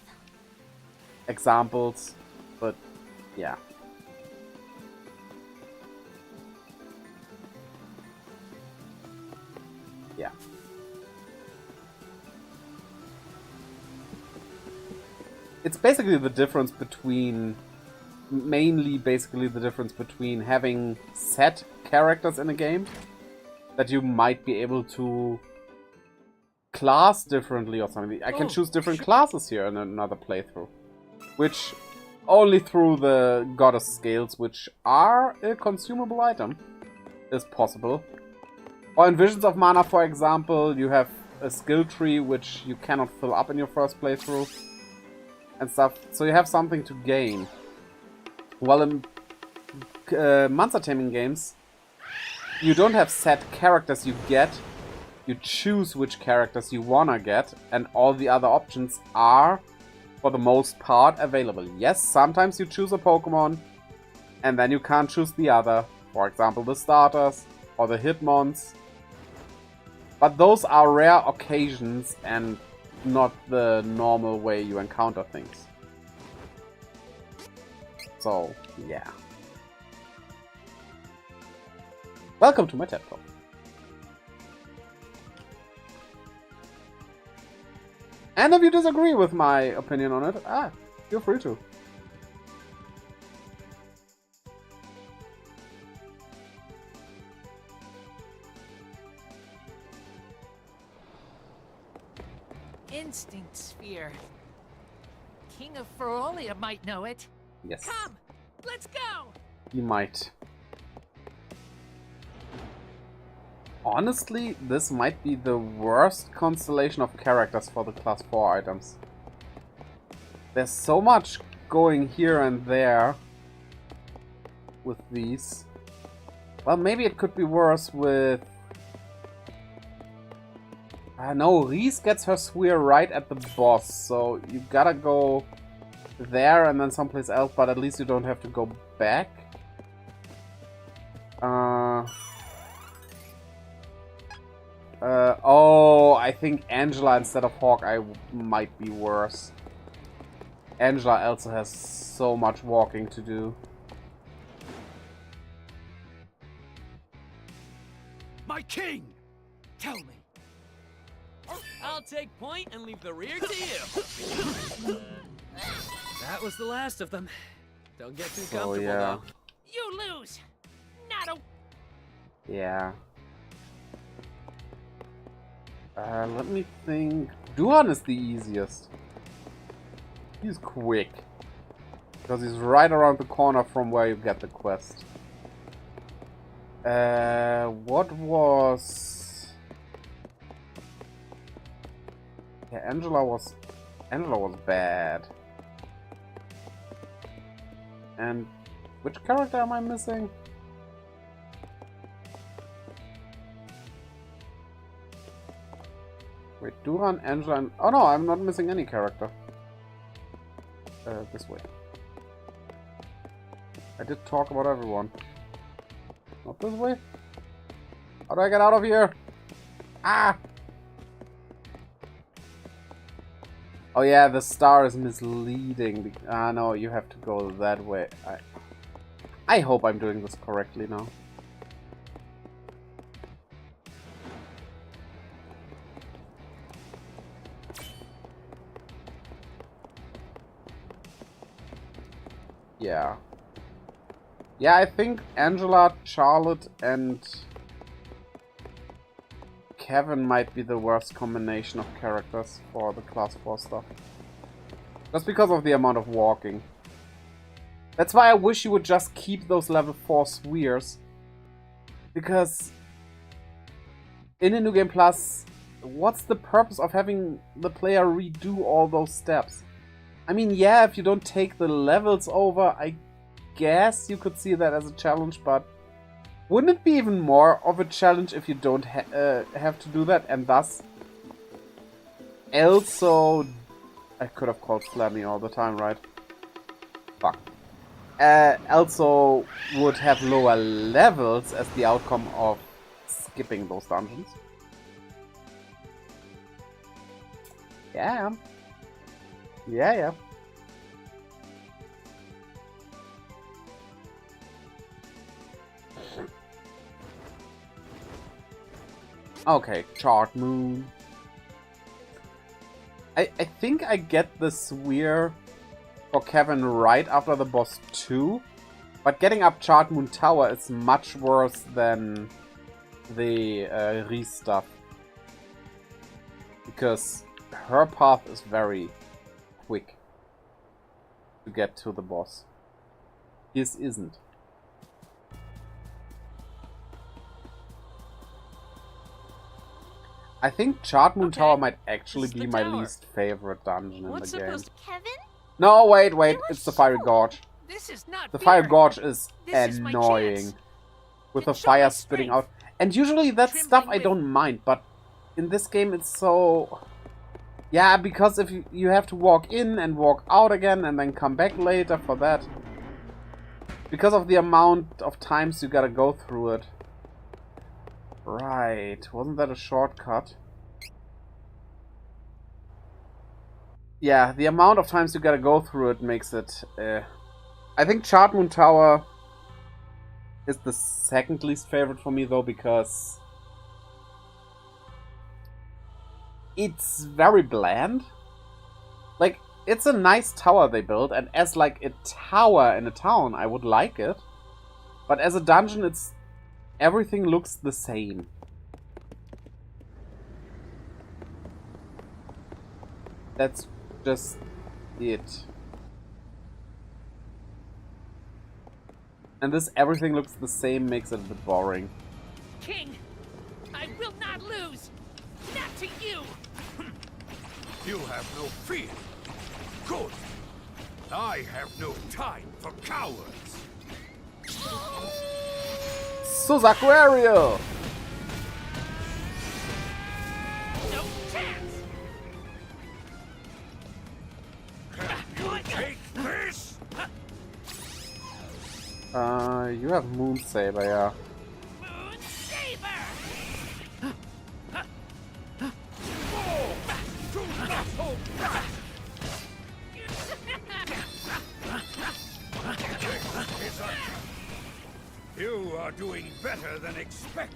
examples, but yeah. Yeah. It's basically the difference between... Mainly basically the difference between having set characters in a game that you might be able to class differently or something. I can choose different classes here in another playthrough. Which only through the goddess scales, which are a consumable item, is possible. Or in Visions of Mana, for example, you have a skill tree which you cannot fill up in your first playthrough. And stuff. So you have something to gain. While in monster taming games, you don't have set characters you get. You choose which characters you wanna get, and all the other options are, for the most part, available. Yes, sometimes you choose a Pokemon, and then you can't choose the other. For example, the starters, or the Hitmons. But those are rare occasions, and not the normal way you encounter things. So, yeah. Welcome to my TED Talk. And if you disagree with my opinion on it, feel free to. Instinct sphere. King of Ferolia might know it. Yes. Come, let's go! You might. Honestly, this might be the worst constellation of characters for the class 4 items. There's so much going here and there with these. Well, maybe it could be worse with... no, Rief gets her sphere right at the boss, so you gotta go there and then someplace else, but at least you don't have to go back. Oh, I think Angela instead of Hawkeye might be worse. Angela also has so much walking to do. My king! Tell me. I'll take point and leave the rear to you. That was the last of them. Don't get too comfortable, though. You lose! Not a... Yeah. Let me think. Duhan is the easiest. He's quick. Because he's right around the corner from where you get the quest. What was... Yeah, Angela was bad. And which character am I missing? Wait, Duran, Angela, and... Oh no, I'm not missing any character. This way. I did talk about everyone. Not this way? How do I get out of here? Ah! Oh yeah, the star is misleading. Ah no, you have to go that way. I hope I'm doing this correctly now. Yeah. Yeah, I think Angela, Charlotte, and Kevin might be the worst combination of characters for the class 4 stuff. Just because of the amount of walking. That's why I wish you would just keep those level 4 spheres. Because in a New Game Plus, what's the purpose of having the player redo all those steps? I mean, yeah, if you don't take the levels over, I guess you could see that as a challenge, but wouldn't it be even more of a challenge if you don't have to do that, and thus also I could have called Slammy all the time, right? Fuck. Also would have lower levels as the outcome of skipping those dungeons. Yeah. Yeah. Okay, Chart Moon. I think I get the Sphere for Kevin right after the boss 2, but getting up Chart Moon Tower is much worse than the Rief stuff. Because her path is very quick to get to the boss. His isn't. I think Chart Moon Tower might actually be my least favorite dungeon in the game. Kevin? No, wait, it's the Fiery Gorge. This is not The fair. Fire Gorge is This is my annoying. chance. With the Show fire my spitting strength. out. And usually that Trembling stuff I with- don't mind, but in this game it's so... Yeah, because if you have to walk in and walk out again and then come back later for that. Because of the amount of times you gotta go through it. Right, wasn't that a shortcut? Yeah, the amount of times you gotta go through it makes it... I think Chart Moon Tower is the second least favorite for me though, because it's very bland. Like, it's a nice tower they built, and as like a tower in a town, I would like it. But as a dungeon, it's... everything looks the same. That's just it. And this everything looks the same makes it a bit boring. King, I will not lose. Not to you. You have no fear. Good. I have no time for cowards. Suzaku Ariel! No chance. You take this? You have Moon Saber, yeah. Moon Saber. You are doing better than expected.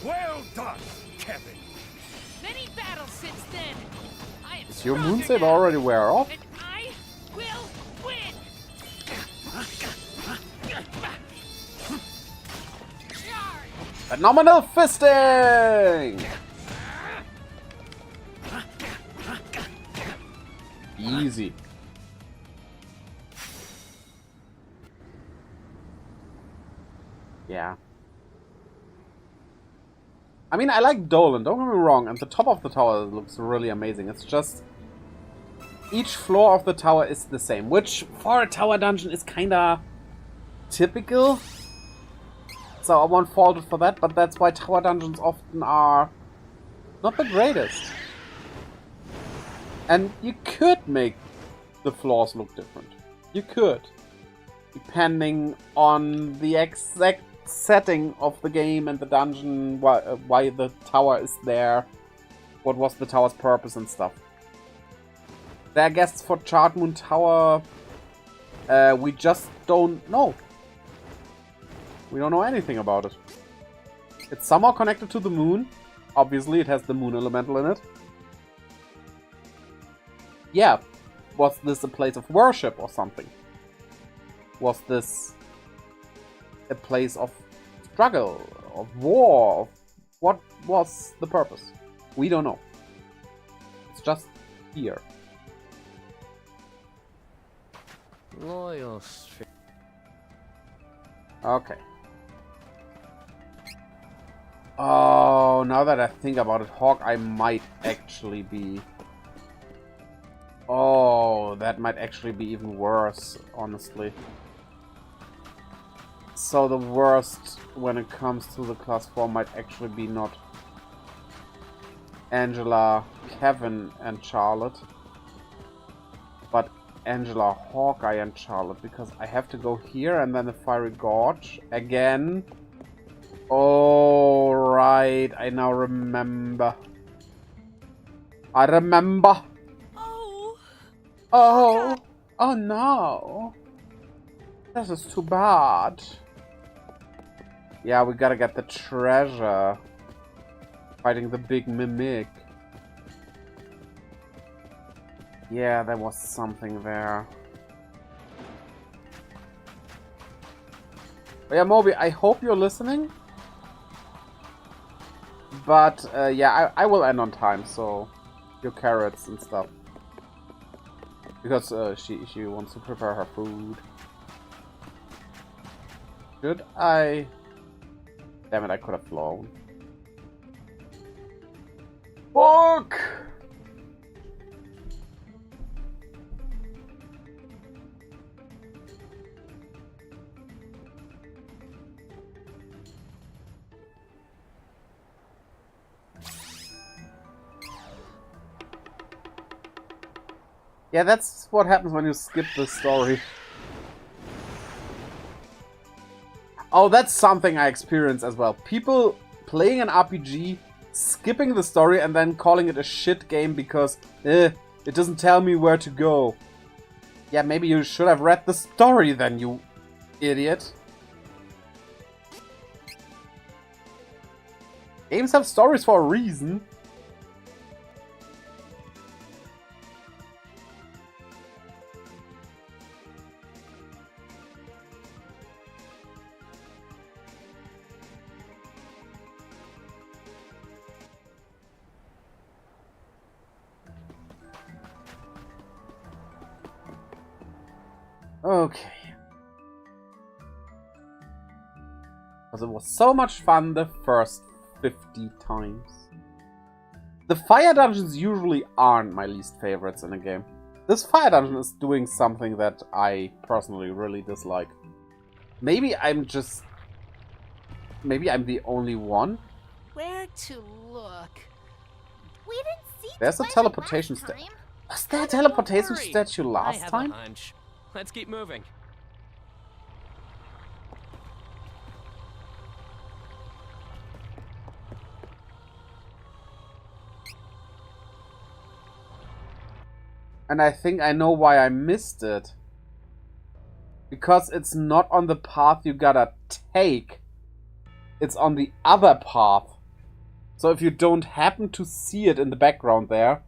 Well done, Kevin. Many battles since then. I am Is your stronger Moon Saber now, already wear off? and I will win. Phenomenal fisting! Easy. Yeah. I mean, I like Dolan, don't get me wrong, and the top of the tower looks really amazing. It's just... each floor of the tower is the same, which for a tower dungeon is kinda typical. So I won't fault it for that, but that's why tower dungeons often are not the greatest. And you could make the floors look different. You could. Depending on the exact setting of the game and the dungeon, why the tower is there, what was the tower's purpose and stuff. I guess for Chart Moon Tower, we just don't know. We don't know anything about it. It's somehow connected to the moon. Obviously, it has the moon elemental in it. Yeah, was this a place of worship or something? Was this a place of struggle, of war? Of what was the purpose? We don't know. It's just here. Loyal street. Okay. Oh, now that I think about it, Hawkeye might actually be... Oh, that might actually be even worse, honestly. So the worst when it comes to the class 4 might actually be not Angela, Kevin, and Charlotte. Angela, Hawkeye, and Charlotte, because I have to go here and then the Fiery Gorge again. Oh, right. I now remember. I remember. Oh. Oh. Oh, no. This is too bad. Yeah, we gotta get the treasure. Fighting the big mimic. Yeah, there was something there. But yeah, Moby, I hope you're listening. But, yeah, I will end on time, so... Your carrots and stuff. Because, she wants to prepare her food. Should I... Damn it, I could have flown. Fuck! Yeah, that's what happens when you skip the story. Oh, that's something I experience as well. People playing an RPG, skipping the story and then calling it a shit game because it doesn't tell me where to go. Yeah, maybe you should have read the story then, you idiot. Games have stories for a reason. Okay. Because it was so much fun the first 50 times. The fire dungeons usually aren't my least favorites in a game. This fire dungeon is doing something that I personally really dislike. Maybe I'm the only one? Where to look? We didn't see There's a Twilight teleportation last statue. time. Was there a teleportation Worry. statue I last have time? a hunch. Let's keep moving. And I think I know why I missed it. Because it's not on the path you gotta take. It's on the other path. So if you don't happen to see it in the background there...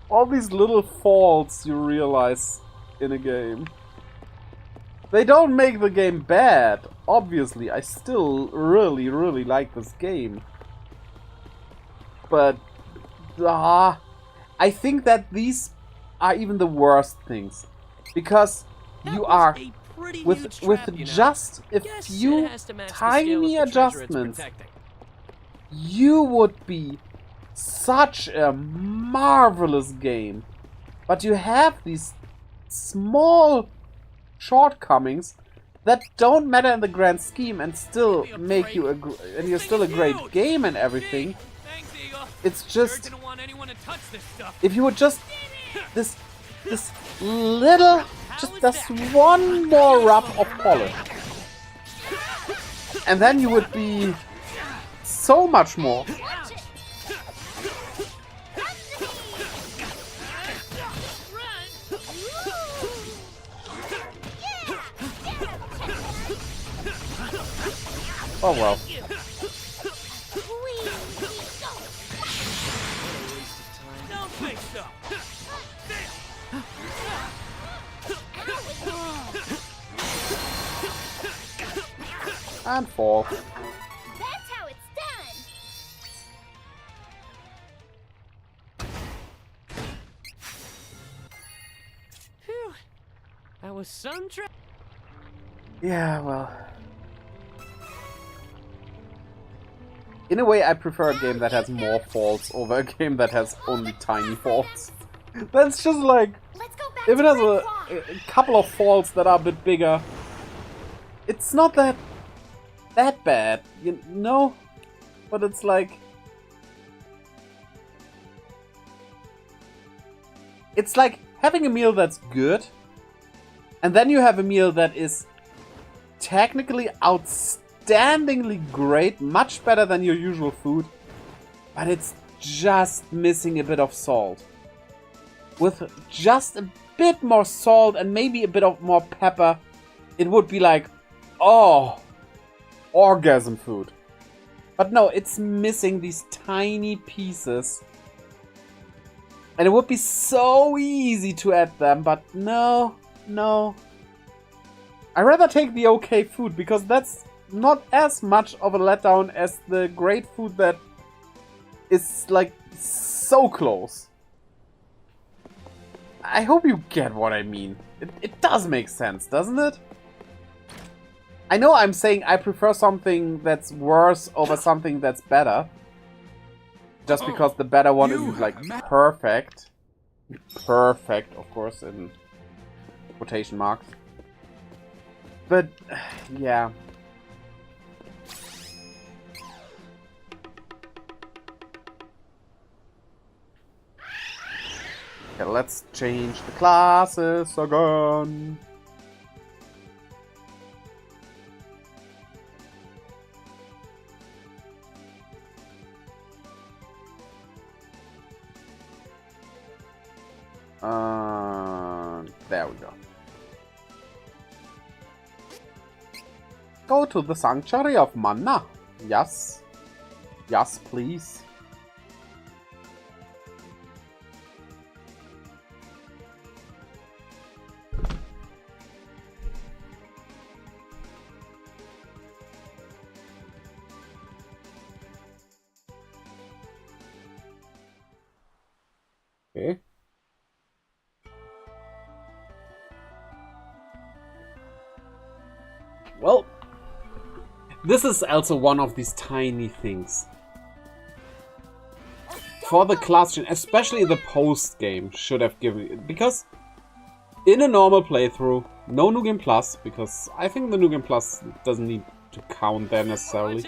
all these little faults you realize in a game. They don't make the game bad. Obviously, I still really, really like this game. But, I think that these are even the worst things. Because you are, with just a few tiny adjustments, you would be such a marvelous game. But you have these small shortcomings that don't matter in the grand scheme and still make you and you're still a great game and everything. It's just if you would just this little just one more rub of polish, and then you would be so much more. Oh well. Don't think so. And fall. That's how it's done. Phew. That was some Yeah, well. In a way, I prefer a game that has more faults over a game that has only tiny faults. That's just like, if it has a couple of faults that are a bit bigger, it's not that bad, you know? But it's like, it's like having a meal that's good, and then you have a meal that is technically outstandingly great, much better than your usual food, but it's just missing a bit of salt. With just a bit more salt and maybe a bit of more pepper, it would be like, oh, orgasm food. But no, it's missing these tiny pieces. And it would be so easy to add them, but no. I'd rather take the okay food, because that's not as much of a letdown as the great food that is like so close. I hope you get what I mean. It does make sense, doesn't it? I know I'm saying I prefer something that's worse over something that's better. Just because the better one isn't like perfect. Perfect, of course, in quotation marks. But, yeah. Okay, let's change the classes again. There we go. Go to the Sanctuary of Mana. Yes. Yes, please. Okay. Well, this is also one of these tiny things. For the class change, especially the post game, should have given it. Because in a normal playthrough, no New Game Plus, because I think the New Game Plus doesn't need to count there necessarily.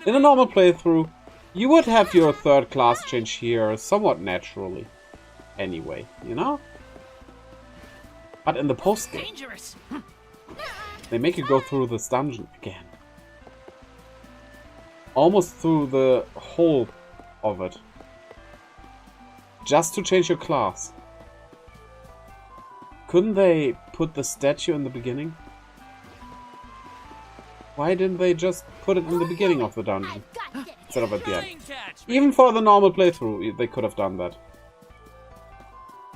In a normal playthrough, you would have your third class change here somewhat naturally. Anyway, you know? But in the post game, they make you go through this dungeon again. Almost through the whole of it. Just to change your class. Couldn't they put the statue in the beginning? Why didn't they just put it in the beginning of the dungeon? Instead of at the end. Even for the normal playthrough, they could have done that.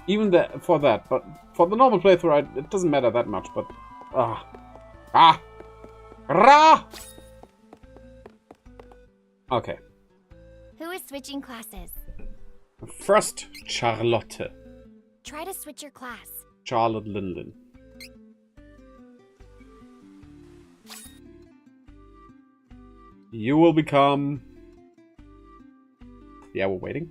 Even for that, but for the normal playthrough, it doesn't matter that much, but... Okay. Who is switching classes? First, Charlotte. Try to switch your class. Charlotte Linden. You will become... Yeah, we're waiting.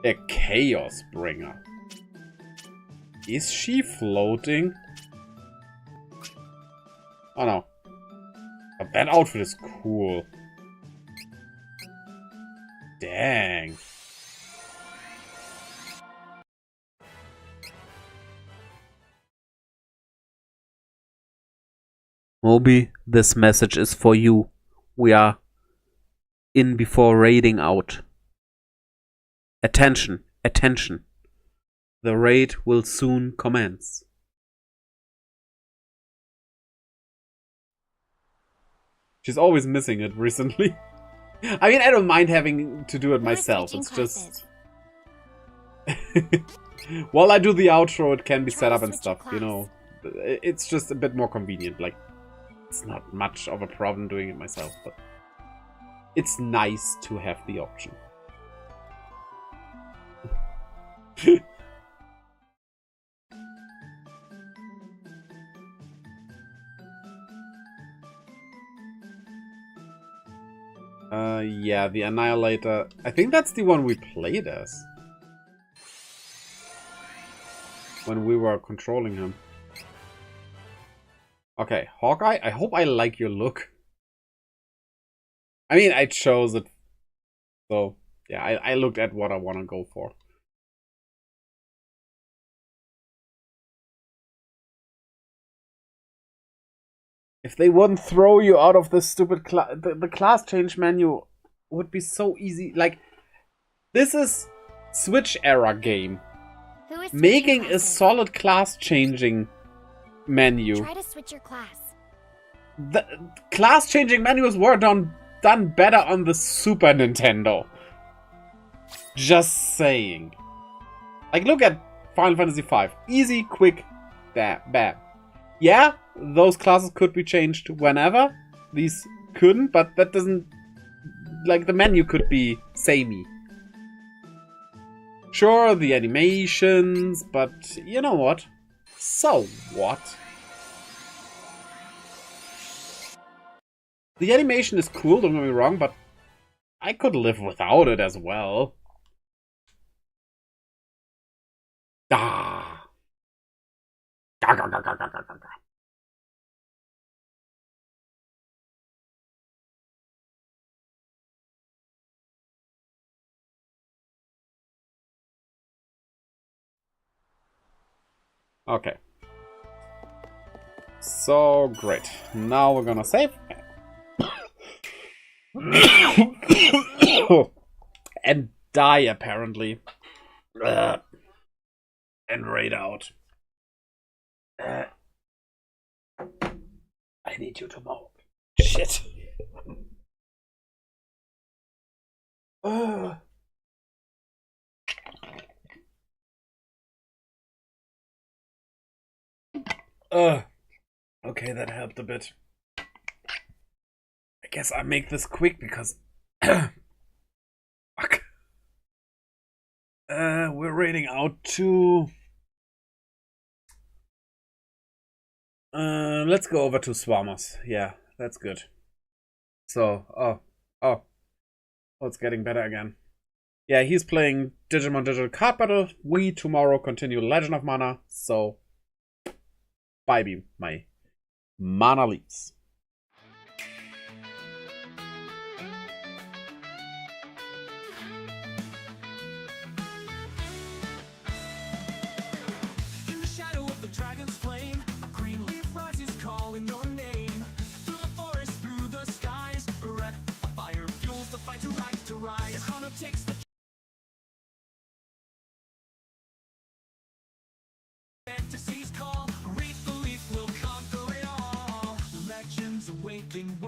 A Chaos Bringer. Is she floating? Oh no. But that outfit is cool. Dang. Moby, this message is for you. We are in before raiding out. Attention, attention. The raid will soon commence. She's always missing it recently. I mean, I don't mind having to do it myself. It's just... While I do the outro, it can be set up and stuff, you know. It's just a bit more convenient. Like, it's not much of a problem doing it myself, but it's nice to have the option. Yeah, the Annihilator. I think that's the one we played as. When we were controlling him. Okay, Hawkeye, I hope I like your look. I mean, I chose it. So, yeah, I looked at what I want to go for. If they wouldn't throw you out of this stupid class, the class change menu would be so easy. Like, this is Switch era game. Who is Making switching a classes? solid class changing menu. Try to switch your class. The class changing menus were done better on the Super Nintendo. Just saying. Like, look at Final Fantasy V. Easy, quick, bam. Yeah, those classes could be changed whenever. These couldn't, but that doesn't... Like, the menu could be samey. Sure, the animations, but you know what? So what? The animation is cool, don't get me wrong, but I could live without it as well. Ah. Okay. So great. Now we're gonna save. And die, apparently. And raid out. I need you to move. Shit. Okay, that helped a bit. I guess I make this quick because... Fuck. We're raiding out to... let's go over to Swarmers. Yeah, that's good. So, oh, it's getting better again. Yeah, he's playing Digimon Digital Card Battle. We tomorrow continue Legend of Mana. So, bye, my mana leaves.